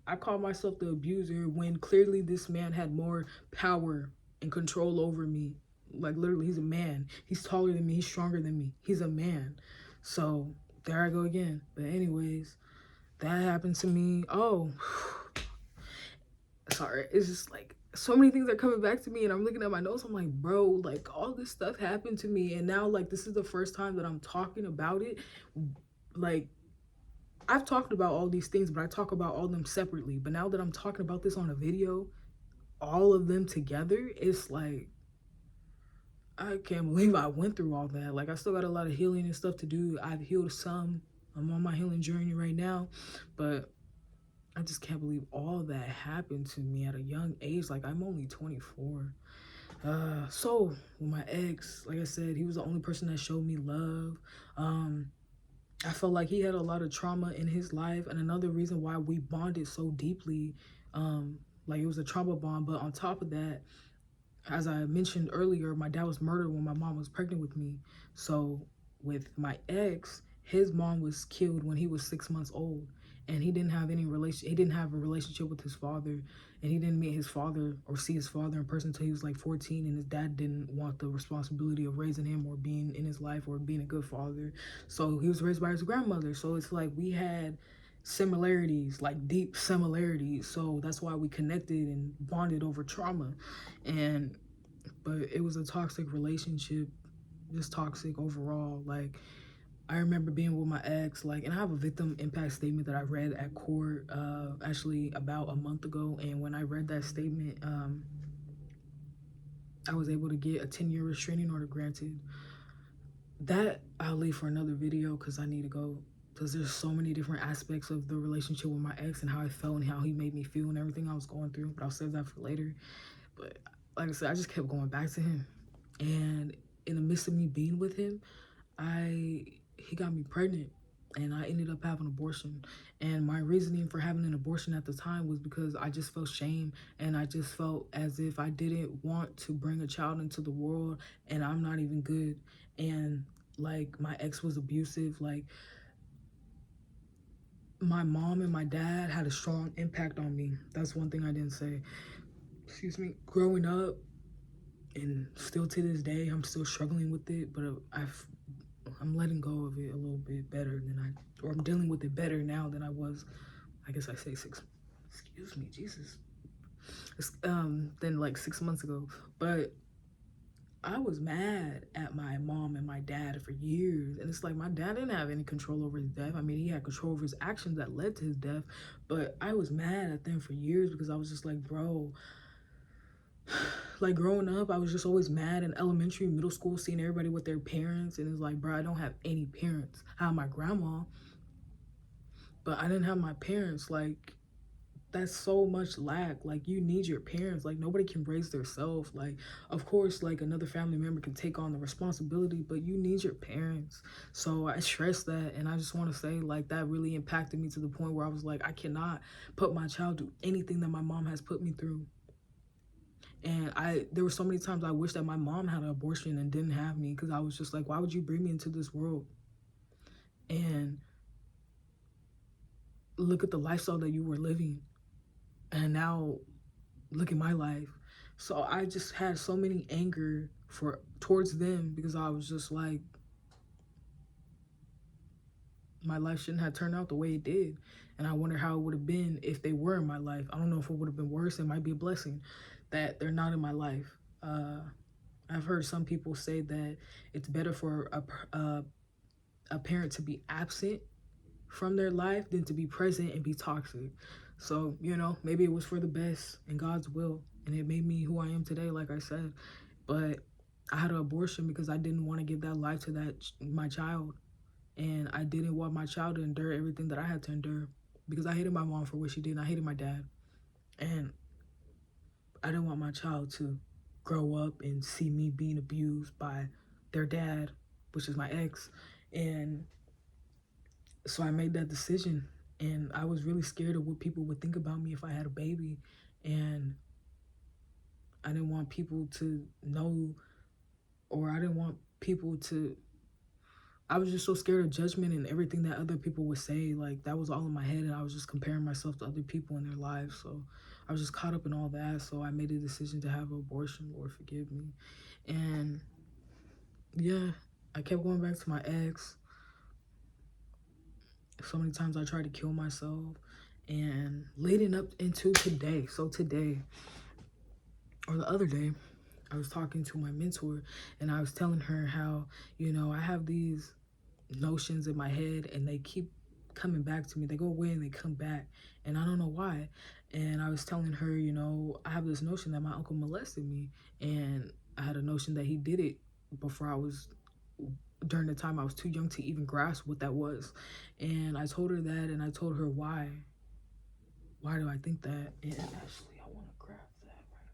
I call myself the abuser when clearly this man had more power and control over me. Like, literally, he's a man. He's taller than me. He's stronger than me. He's a man. So there I go again. But anyways, that happened to me. Oh, sorry. It's just like so many things are coming back to me, and I'm looking at my notes. I'm like, bro, like, all this stuff happened to me, and now, like, this is the first time that I'm talking about it. Like, I've talked about all these things, but I talk about all of them separately. But now that I'm talking about this on a video, all of them together, it's like, I can't believe I went through all that. Like, I still got a lot of healing and stuff to do. I've healed some. I'm on my healing journey right now. But I just can't believe all that happened to me at a young age. Like, I'm only 24. So, with my ex, like I said, he was the only person that showed me love. I felt like he had a lot of trauma in his life, and another reason why we bonded so deeply, like, it was a trauma bond. But on top of that, as I mentioned earlier, my dad was murdered when my mom was pregnant with me. So with my ex, his mom was killed when he was 6 months old, and he didn't have a relationship with his father, and he didn't meet his father or see his father in person until he was like 14, and his dad didn't want the responsibility of raising him or being in his life or being a good father. So he was raised by his grandmother. So it's like we had similarities, like deep similarities. So that's why we connected and bonded over trauma. But it was a toxic relationship, just toxic overall. Like, I remember being with my ex, like, and I have a victim impact statement that I read at court, actually about a month ago. And when I read that statement, I was able to get a 10-year restraining order granted. That I'll leave for another video, because I need to go, because there's so many different aspects of the relationship with my ex and how I felt and how he made me feel and everything I was going through. But I'll save that for later. But like I said, I just kept going back to him. And in the midst of me being with him, he got me pregnant. and I ended up having an abortion. And my reasoning for having an abortion at the time was because I just felt shame, and I just felt as if I didn't want to bring a child into the world, and I'm not even good. And like, my ex was abusive. Like, my mom and my dad had a strong impact on me. That's one thing I didn't say. Excuse me. Growing up, and still to this day, I'm still struggling with it, but I'm letting go of it a little bit better than or I'm dealing with it better now than I was, I guess I say excuse me, Jesus, than like 6 months ago. But I was mad at my mom and my dad for years. And it's like, my dad didn't have any control over his death. I mean, he had control over his actions that led to his death. But I was mad at them for years because I was just like, bro, like, growing up, I was just always mad in elementary, middle school, seeing everybody with their parents. And it's like, bro, I don't have any parents. I have my grandma, but I didn't have my parents. Like, that's so much lack. Like, you need your parents. Like, nobody can raise their self. Like, of course, like, another family member can take on the responsibility, but you need your parents. So I stress that, and I just want to say, like, that really impacted me to the point where I was like, I cannot put my child through anything that my mom has put me through. And there were so many times I wish that my mom had an abortion and didn't have me, because I was just like, why would you bring me into this world? And look at the lifestyle that you were living. And now look at my life. So I just had so many anger towards them, because I was just like, my life shouldn't have turned out the way it did. And I wonder how it would have been if they were in my life. I don't know if it would have been worse. It might be a blessing that they're not in my life. I've heard some people say that it's better for a parent to be absent from their life than to be present and be toxic. So, maybe it was for the best in God's will, and it made me who I am today, like I said. But I had an abortion because I didn't want to give that life to my child. And I didn't want my child to endure everything that I had to endure, because I hated my mom for what she did, and I hated my dad. And I didn't want my child to grow up and see me being abused by their dad, which is my ex. And so I made that decision. And I was really scared of what people would think about me if I had a baby. And I didn't want people to know, or I didn't want people to, I was just so scared of judgment and everything that other people would say. Like, that was all in my head, and I was just comparing myself to other people in their lives. So I was just caught up in all that. So I made a decision to have an abortion. Lord, forgive me. And yeah, I kept going back to my ex. So many times I tried to kill myself. And leading up into today, so today, or the other day, I was talking to my mentor, and I was telling her how, I have these notions in my head, and they keep coming back to me. They go away and they come back, and I don't know why. And I was telling her, I have this notion that my uncle molested me, and I had a notion that he did it during the time I was too young to even grasp what that was. And I told her that, and I told her why do I think that. And actually, I want to grab that right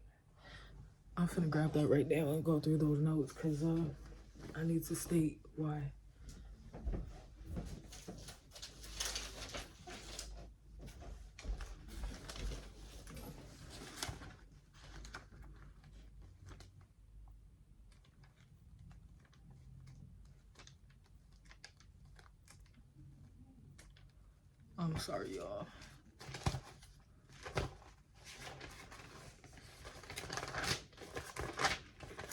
now. I'm finna grab that right now and go through those notes, because I need to state why. I'm sorry, y'all.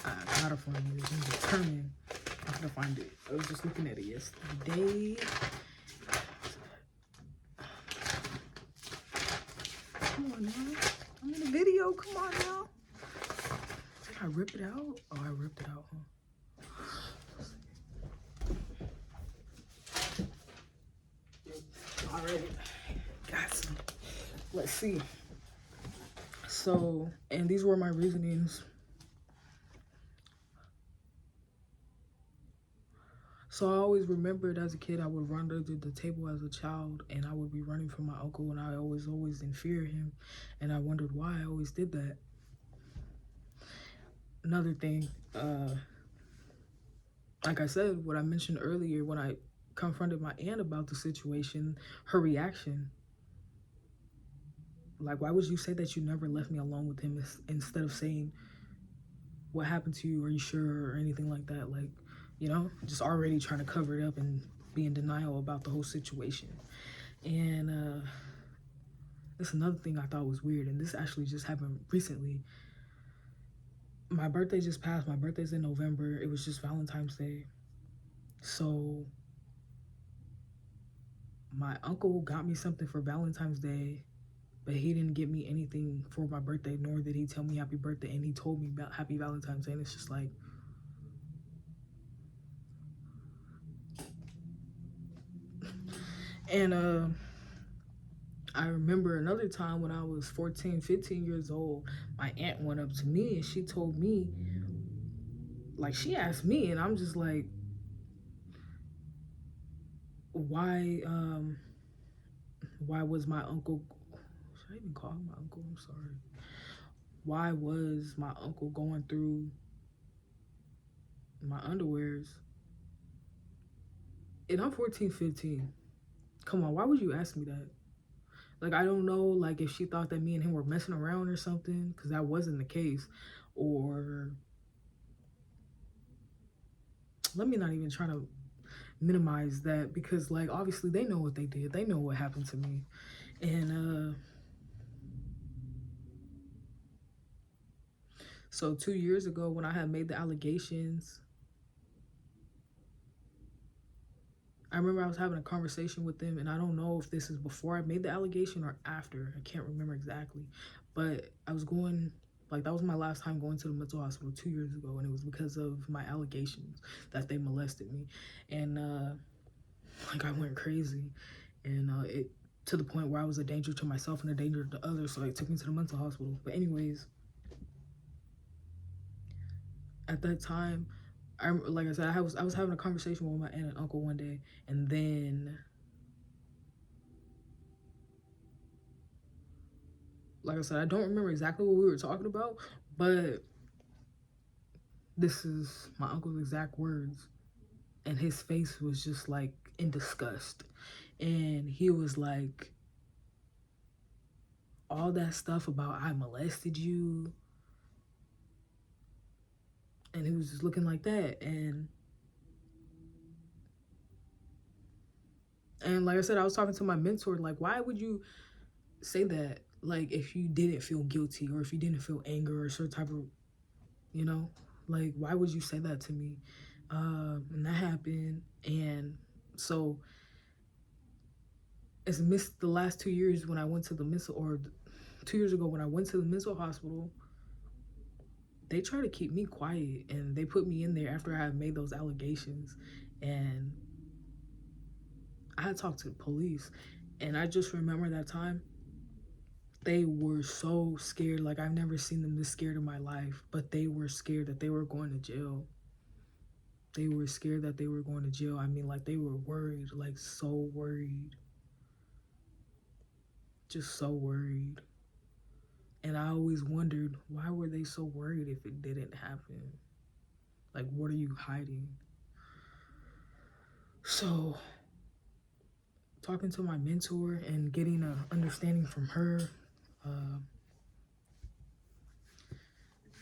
I gotta find it. I'm determined. I gotta find it. I was just looking at it yesterday. Come on now. I'm in a video. Come on now. Did I rip it out? Oh, I ripped it out, huh? All right. Got some. Let's see. So, and these were my reasonings. So I always remembered as a kid, I would run under the table as a child, and I would be running from my uncle, and I always in fear of him, and I wondered why I always did that. Another thing, like I said, what I mentioned earlier, when I confronted my aunt about the situation, her reaction, like, why would you say that you never left me alone with him instead of saying, what happened to you? Are you sure? Or anything like that. Like, you know, just already trying to cover it up and be in denial about the whole situation. And that's another thing I thought was weird. And this actually just happened recently. My birthday just passed. My birthday's in November. It was just Valentine's Day. So my uncle got me something for Valentine's Day, but he didn't get me anything for my birthday, nor did he tell me happy birthday. And he told me about happy Valentine's Day. And it's just like, and I remember another time when I was 14, 15 years old, my aunt went up to me and she told me, like, she asked me, and I'm just like, why was my uncle, should I even call him my uncle? I'm sorry. Why was my uncle going through my underwears? And I'm 14, 15. Come on, why would you ask me that? Like, I don't know, like, if she thought that me and him were messing around or something, because that wasn't the case. Or, let me not even try to minimize that, because, like, obviously they know what they did. They know what happened to me. And, so 2 years ago when I had made the allegations, I remember I was having a conversation with them, and I don't know if this is before I made the allegation or after. I can't remember exactly. But I was going, like, that was my last time going to the mental hospital 2 years ago, and it was because of my allegations that they molested me. And, like, I went crazy. And it to the point where I was a danger to myself and a danger to others, so it took me to the mental hospital. But anyways, at that time, like I said, I was having a conversation with my aunt and uncle one day, and then, like I said, I don't remember exactly what we were talking about, but this is my uncle's exact words, and his face was just like in disgust, and he was like, all that stuff about I molested you, and he was just looking like that, and like I said, I was talking to my mentor, like, why would you say that, like, if you didn't feel guilty or if you didn't feel anger or certain type of, you know, like, why would you say that to me? And that happened. And so it's missed the last 2 years when I went to the mental, or 2 years ago when I went to the mental hospital, they tried to keep me quiet, and they put me in there after I had made those allegations. And I had talked to the police, and I just remember that time, they were so scared. Like, I've never seen them this scared in my life, but they were scared that they were going to jail. They were scared that they were going to jail. I mean, like, they were worried, like, so worried. Just so worried. And I always wondered, why were they so worried if it didn't happen? Like, what are you hiding? So, talking to my mentor and getting an understanding from her,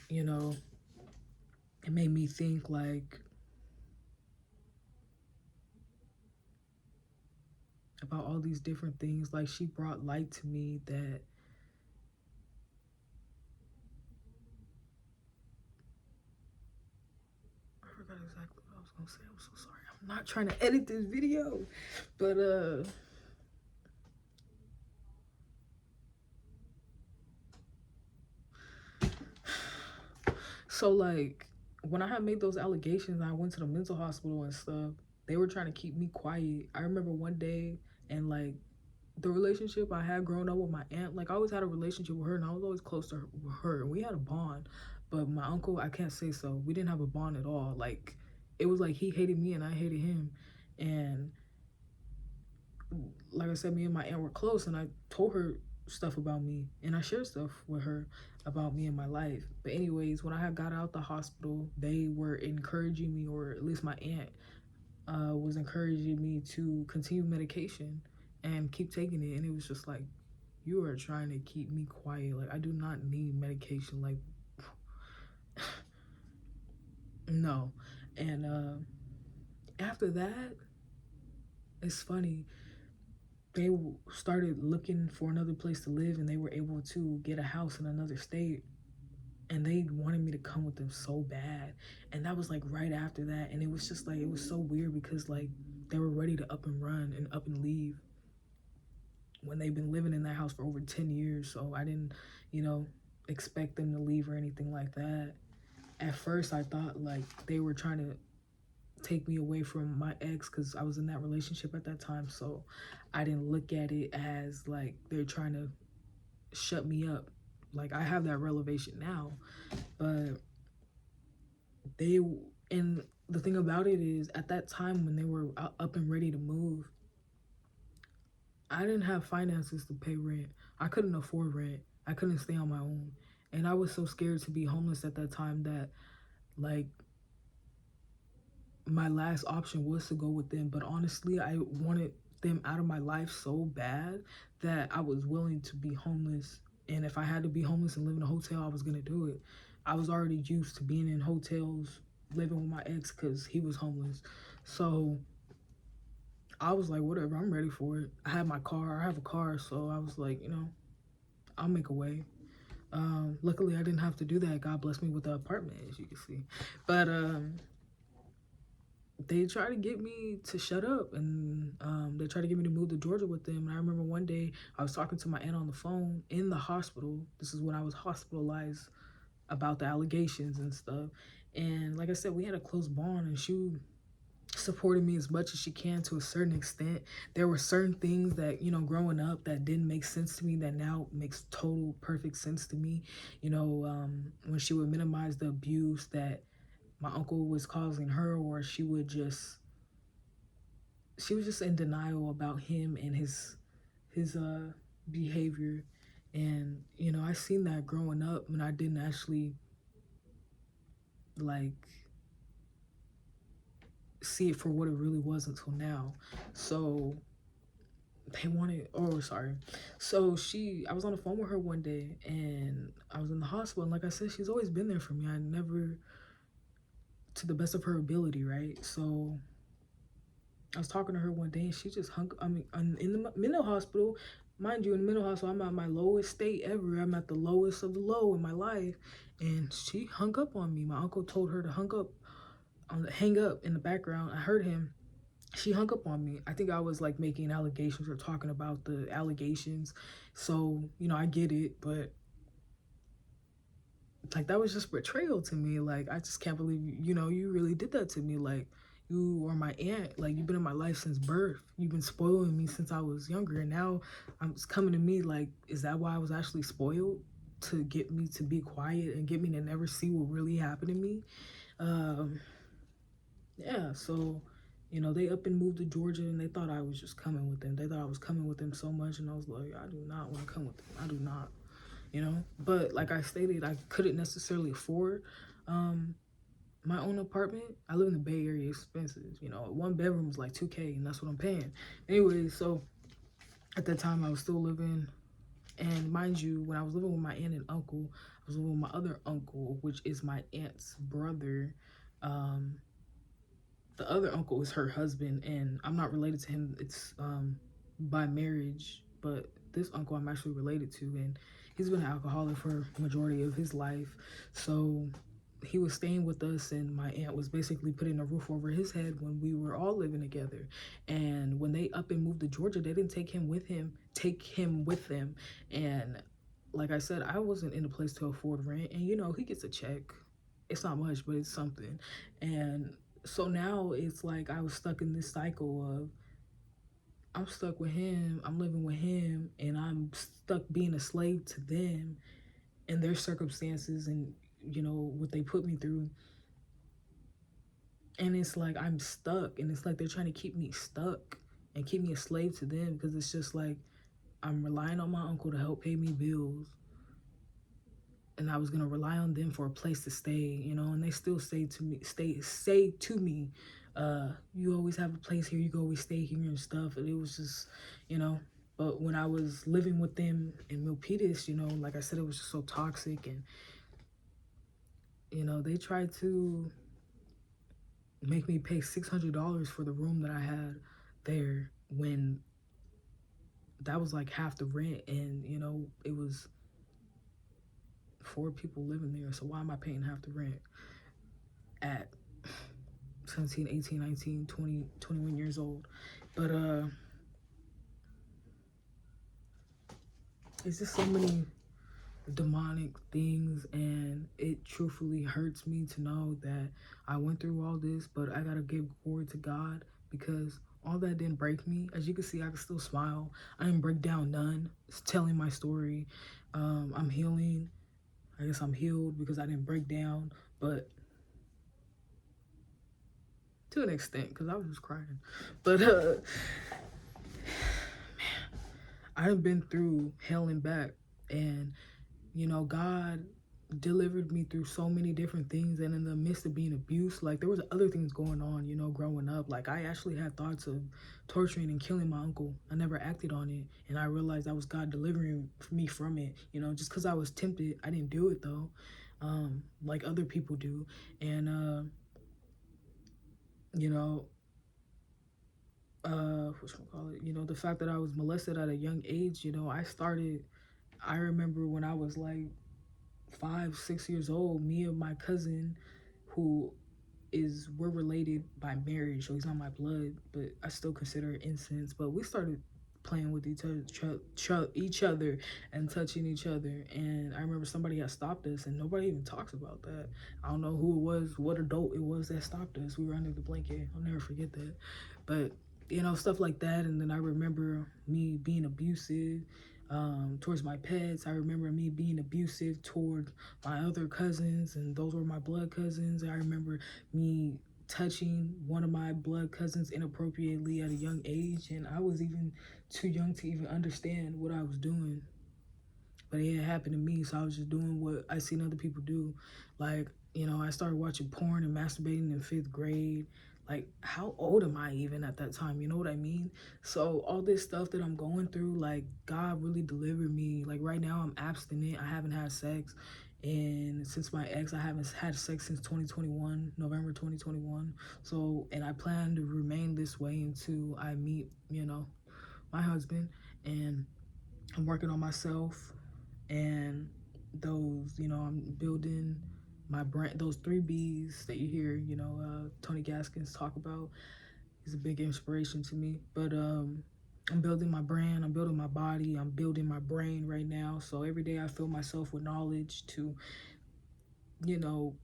you know, it made me think, like, about all these different things. Like, she brought light to me that I forgot exactly what I was gonna say. I'm so sorry. I'm not trying to edit this video, but so, like, when I had made those allegations, I went to the mental hospital and stuff. They were trying to keep me quiet. I remember one day, and, like, the relationship I had growing up with my aunt, like, I always had a relationship with her, and I was always close to her, and we had a bond. But my uncle, I can't say so. We didn't have a bond at all. Like, it was like he hated me and I hated him. And like I said, me and my aunt were close, and I told her stuff about me, and I shared stuff with her about me and my life. But anyways, when I had got out the hospital, they were encouraging me, or at least my aunt was encouraging me to continue medication and keep taking it. And it was just like, you are trying to keep me quiet. Like, I do not need medication. Like, no. And after that, it's funny. They started looking for another place to live, and they were able to get a house in another state. And they wanted me to come with them so bad. And that was like right after that. And it was just like, it was so weird because like they were ready to up and run and up and leave when they've been living in that house for over 10 years. So I didn't, you know, expect them to leave or anything like that. At first, I thought like they were trying to take me away from my ex because I was in that relationship at that time. So I didn't look at it as like they're trying to shut me up. Like, I have that revelation now, but they, and the thing about it is, at that time when they were up and ready to move, I didn't have finances to pay rent. I couldn't afford rent. I couldn't stay on my own. And I was so scared to be homeless at that time that, like, my last option was to go with them. But honestly, I wanted them out of my life so bad that I was willing to be homeless. And if I had to be homeless and live in a hotel, I was going to do it. I was already used to being in hotels, living with my ex because he was homeless. So I was like, whatever, I'm ready for it. I had my car, I have a car, so I was like, you know, I'll make a way. Luckily, I didn't have to do that. God blessed me with the apartment, as you can see. But they tried to get me to shut up, and they tried to get me to move to Georgia with them. And I remember one day I was talking to my aunt on the phone in the hospital. This is when I was hospitalized about the allegations and stuff. And like I said, we had a close bond, and she supported me as much as she can to a certain extent. There were certain things that, you know, growing up that didn't make sense to me that now makes total perfect sense to me. You know, when she would minimize the abuse that my uncle was causing her, or she was just in denial about him and his behavior. And you know, I seen that growing up, and I didn't actually like see it for what it really was until now. So they wanted, oh sorry, so I was on the phone with her one day, and I was in the hospital, and like I said, she's always been there for me. I never, to the best of her ability, right? So I was talking to her one day, and she just hung. I mean, I'm in the mental hospital, mind you. In the mental hospital, I'm at my lowest state ever. I'm at the lowest of the low in my life, and she hung up on me. My uncle told her to hang up in the background. I heard him. She hung up on me. I think I was like making allegations or talking about the allegations. So, you know, I get it, but like that was just betrayal to me. Like, I just can't believe you know, you really did that to me. Like, you are my aunt. Like, you've been in my life since birth. You've been spoiling me since I was younger, and now it's coming to me like, is that why I was actually spoiled? To get me to be quiet and get me to never see what really happened to me? Um, yeah, so you know, they up and moved to Georgia, and they thought I was just coming with them. They thought I was coming with them so much, and I was like, I do not want to come with them. I do not, you know. But like I stated, I couldn't necessarily afford my own apartment. I live in the Bay Area, expenses. You know, one bedroom is like 2K, and that's what I'm paying. Anyway, so at that time I was still living, and mind you, when I was living with my aunt and uncle, I was living with my other uncle, which is my aunt's brother. Um, the other uncle is her husband, and I'm not related to him. It's by marriage, but this uncle I'm actually related to, and he's been an alcoholic for the majority of his life. So he was staying with us, and my aunt was basically putting a roof over his head when we were all living together. And when they up and moved to Georgia, they didn't take him with them. And like I said, I wasn't in a place to afford rent, and you know, he gets a check. It's not much, but it's something. And so now it's like I was stuck in this cycle of, I'm stuck with him, I'm living with him, and I'm stuck being a slave to them and their circumstances, and you know what they put me through. And it's like I'm stuck, and it's like they're trying to keep me stuck and keep me a slave to them, because it's just like I'm relying on my uncle to help pay me bills, and I was gonna rely on them for a place to stay, you know. And they still say to me, You always have a place here, you can always stay here and stuff. And it was just, you know, but when I was living with them in Milpitas, you know, like I said, it was just so toxic. And, you know, they tried to make me pay $600 for the room that I had there when that was like half the rent. And, you know, it was 4 people living there. So why am I paying half the rent at 17, 18, 19, 20, 21 years old? But it's just so many demonic things, and it truthfully hurts me to know that I went through all this, but I gotta give glory to God, because all that didn't break me. As you can see, I can still smile. I didn't break down none. It's telling my story. I'm healing. I guess I'm healed because I didn't break down, but to an extent, because I was just crying. But I've been through hell and back, and you know, God delivered me through so many different things. And in the midst of being abused, like there was other things going on, you know, growing up. Like I actually had thoughts of torturing and killing my uncle. I never acted on it, and I realized that was God delivering me from it. You know, just because I was tempted, I didn't do it though, like other people do. And you know, you know, the fact that I was molested at a young age, you know, I remember when I was like 5, 6 years old, me and my cousin, who we're related by marriage, so he's not my blood, but I still consider it incense. But we started playing with each other and touching each other. And I remember somebody had stopped us, and nobody even talks about that. I don't know who it was, what adult it was that stopped us. We were under the blanket. I'll never forget that. But you know, stuff like that. And then I remember me being abusive towards my pets. I remember me being abusive toward my other cousins, and those were my blood cousins. I remember me touching one of my blood cousins inappropriately at a young age, and I was even too young to even understand what I was doing. But it had happened to me, so I was just doing what I seen other people do. Like, you know, I started watching porn and masturbating in 5th grade. Like, how old am I even at that time? You know what I mean? So all this stuff that I'm going through, like, God really delivered me. Like, right now I'm abstinent. I haven't had sex. And since my ex, I haven't had sex since 2021, November 2021. So, and I plan to remain this way until I meet, you know, my husband. And I'm working on myself. And those, you know, I'm building my brand. Those 3 B's that you hear, you know, Tony Gaskins talk about, is a big inspiration to me. But I'm building my brand, I'm building my body, I'm building my brain right now. So every day I fill myself with knowledge to, you know,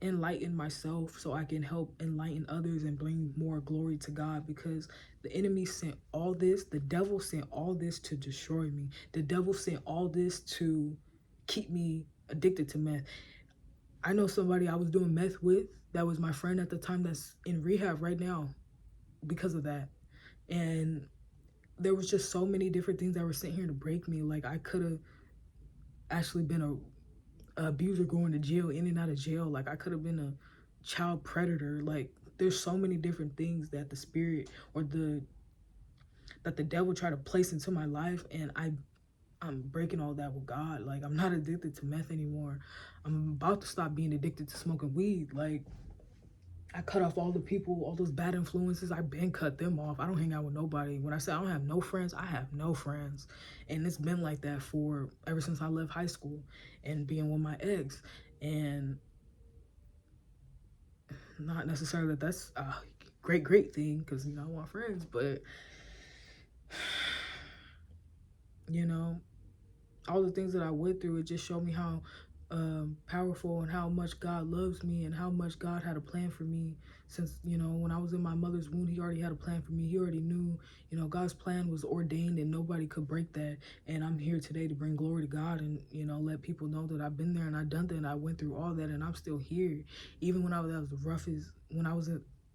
enlighten myself so I can help enlighten others and bring more glory to God, because the enemy sent all this, the devil sent all this to destroy me. The devil sent all this to keep me addicted to meth. I know somebody I was doing meth with that was my friend at the time that's in rehab right now because of that. And there was just so many different things that were sent here to break me. Like I could have actually been a abuser going to jail, in and out of jail. Like I could have been a child predator. Like there's so many different things that the spirit or the devil tried to place into my life, and I'm breaking all that with God. Like I'm not addicted to meth anymore. I'm about to stop being addicted to smoking weed. Like I cut off all the people, all those bad influences. I've been cut them off. I don't hang out with nobody. When I say I don't have no friends, I have no friends. And it's been like that for ever since I left high school and being with my ex. And not necessarily that that's a great thing, because, you know, I want friends. But, you know, all the things that I went through, it just showed me how powerful and how much God loves me, and how much God had a plan for me. Since, you know, when I was in my mother's womb, he already had a plan for me. He already knew, you know, God's plan was ordained and nobody could break that. And I'm here today to bring glory to God and, you know, let people know that I've been there and I've done that and I went through all that, and I'm still here. Even when I was at the roughest, when I was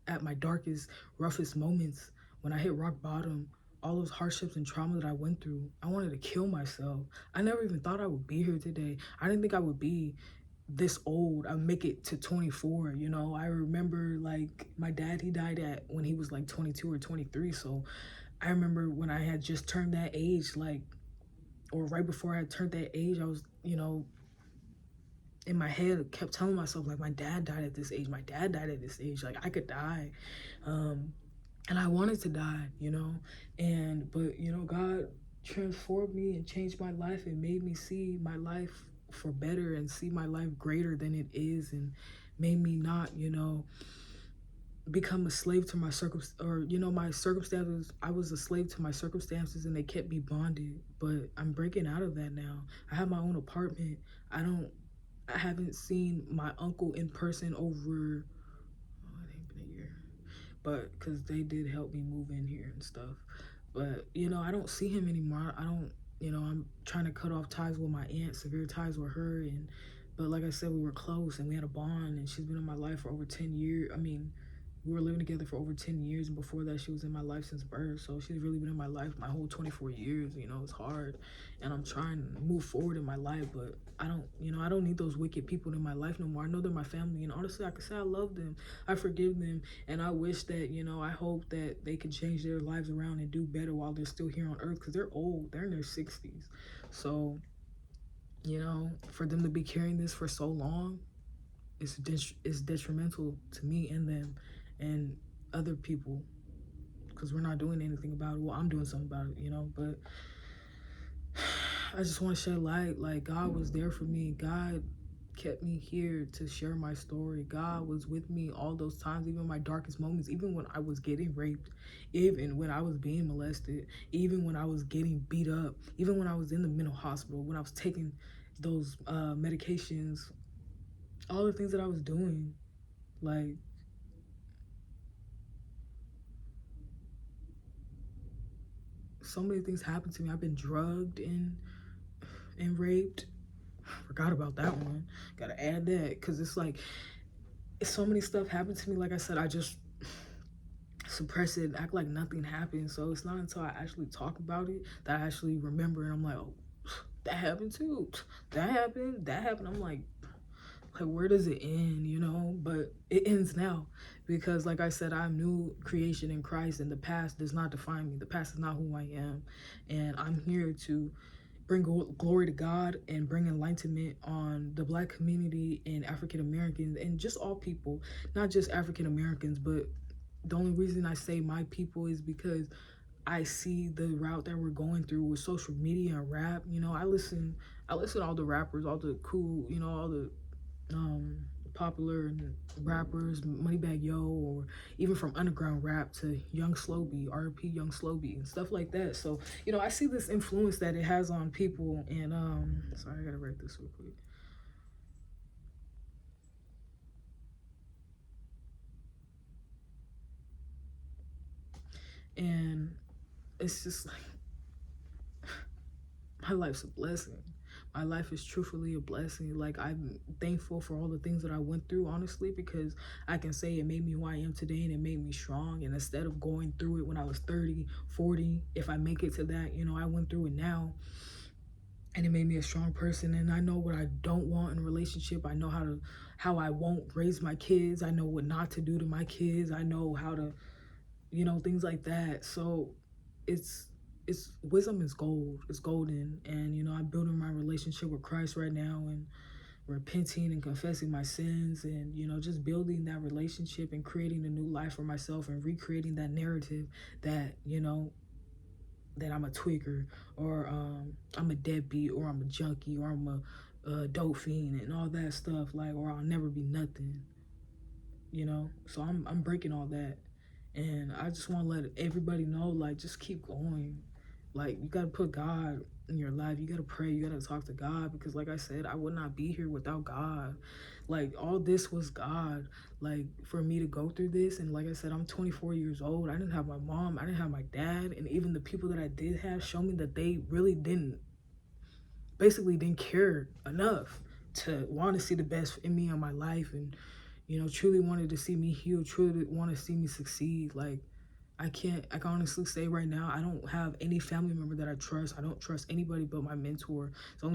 at my darkest, roughest moments, when I hit rock bottom, all those hardships and trauma that I went through, I wanted to kill myself. I never even thought I would be here today. I didn't think I would be this old. I make it to 24, you know. I remember like my dad, he died at when he was like 22 or 23. So I remember when I had just turned that age, like, or right before I turned that age, I was, you know, in my head kept telling myself like my dad died at this age, my dad died at this age, like I could die. um and I wanted to die, you know. And but you know, God transformed me and changed my life and made me see my life for better and see my life greater than it is, and made me not, you know, become a slave to my or you know, my circumstances. I was a slave to my circumstances and they kept me bonded, but I'm breaking out of that now. I have my own apartment. I haven't seen my uncle in person over, oh, it ain't been a year, but because they did help me move in here and stuff. But you know, I don't see him anymore. I don't, you know, I'm trying to cut off ties with my aunt, severe ties with her. And but like I said, we were close and we had a bond, and she's been in my life for over 10 years. I mean, we were living together for over 10 years, and before that she was in my life since birth. So she's really been in my life my whole 24 years. You know, it's hard, and I'm trying to move forward in my life, but I don't, you know, I don't need those wicked people in my life no more. I know they're my family, and honestly I can say I love them, I forgive them, and I wish that, you know, I hope that they could change their lives around and do better while they're still here on earth, because they're old, they're in their 60s. So you know, for them to be carrying this for so long, it's detrimental to me and them and other people, because we're not doing anything about it. Well, I'm doing something about it, you know. But I just want to shed light. Like, God was there for me. God kept me here to share my story. God was with me all those times, even my darkest moments, even when I was getting raped, even when I was being molested, even when I was getting beat up, even when I was in the mental hospital, when I was taking those medications, all the things that I was doing. Like, so many things happened to me. I've been drugged and raped. Forgot about that one. Gotta add that, because it's like, so many stuff happened to me. Like I said, I just suppress it, act like nothing happened. So it's not until I actually talk about it that I actually remember, and I'm like, oh, that happened too. That happened. That happened. I'm like, where does it end, you know? But it ends now, because like I said, I'm new creation in Christ, and the past does not define me. The past is not who I am, and I'm here to bring glory to God and bring enlightenment on the Black community and African Americans and just all people, not just African Americans. But the only reason I say my people is because I see the route that we're going through with social media and rap. You know, I listen to all the rappers, all the cool, you know, all the um popular rappers, Moneybag Yo, or even from underground rap to Young Slowby, RP Young Slowby, and stuff like that. So, you know, I see this influence that it has on people. And sorry, I gotta write this real quick. And it's just like, my life's a blessing. My life is truthfully a blessing. Like, I'm thankful for all the things that I went through, honestly, because I can say it made me who I am today, and it made me strong. And instead of going through it when I was 30, 40, if I make it to that, you know, I went through it now, and it made me a strong person. And I know what I don't want in a relationship. I know how I won't raise my kids. I know what not to do to my kids. I know how to, you know, things like that. So it's wisdom is gold. It's golden. And you know, I'm building my relationship with Christ right now, and repenting and confessing my sins, and you know, just building that relationship and creating a new life for myself, and recreating that narrative that, you know, that I'm a tweaker, or I'm a deadbeat, or I'm a junkie, or I'm a dope fiend, and all that stuff. Like, or I'll never be nothing, you know. So I'm breaking all that, and I just want to let everybody know, like, just keep going. Like, you gotta put God in your life. You gotta pray. You gotta talk to God, because like I said, I would not be here without God. Like, all this was God. Like, for me to go through this, and like I said, I'm 24 years old. I didn't have my mom. I didn't have my dad, and even the people that I did have show me that they really didn't care enough to want to see the best in me in my life, and you know, truly wanted to see me heal, truly want to see me succeed. Like, I can honestly say right now, I don't have any family member that I trust. I don't trust anybody but my mentor. It's the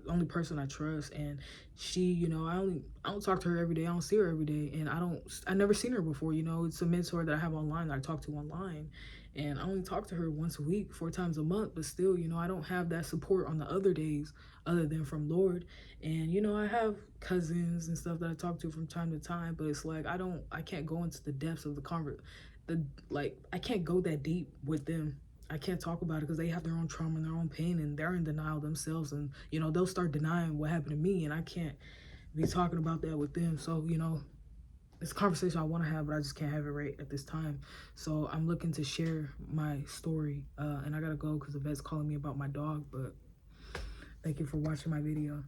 only person I trust. And she, I don't talk to her every day. I don't see her every day. And I never seen her before. It's a mentor that I have online that I talk to online. And I only talk to her once a week, 4 times a month. But still, I don't have that support on the other days other than from Lord. And, I have cousins and stuff that I talk to from time to time. But it's like, I can't go into the depths of I can't go that deep with them. I can't talk about it because they have their own trauma and their own pain, and they're in denial themselves, and they'll start denying what happened to me, and I can't be talking about that with them. So it's a conversation I want to have, but I just can't have it right at this time. So I'm looking to share my story, and I gotta go because the vet's calling me about my dog. But thank you for watching my video.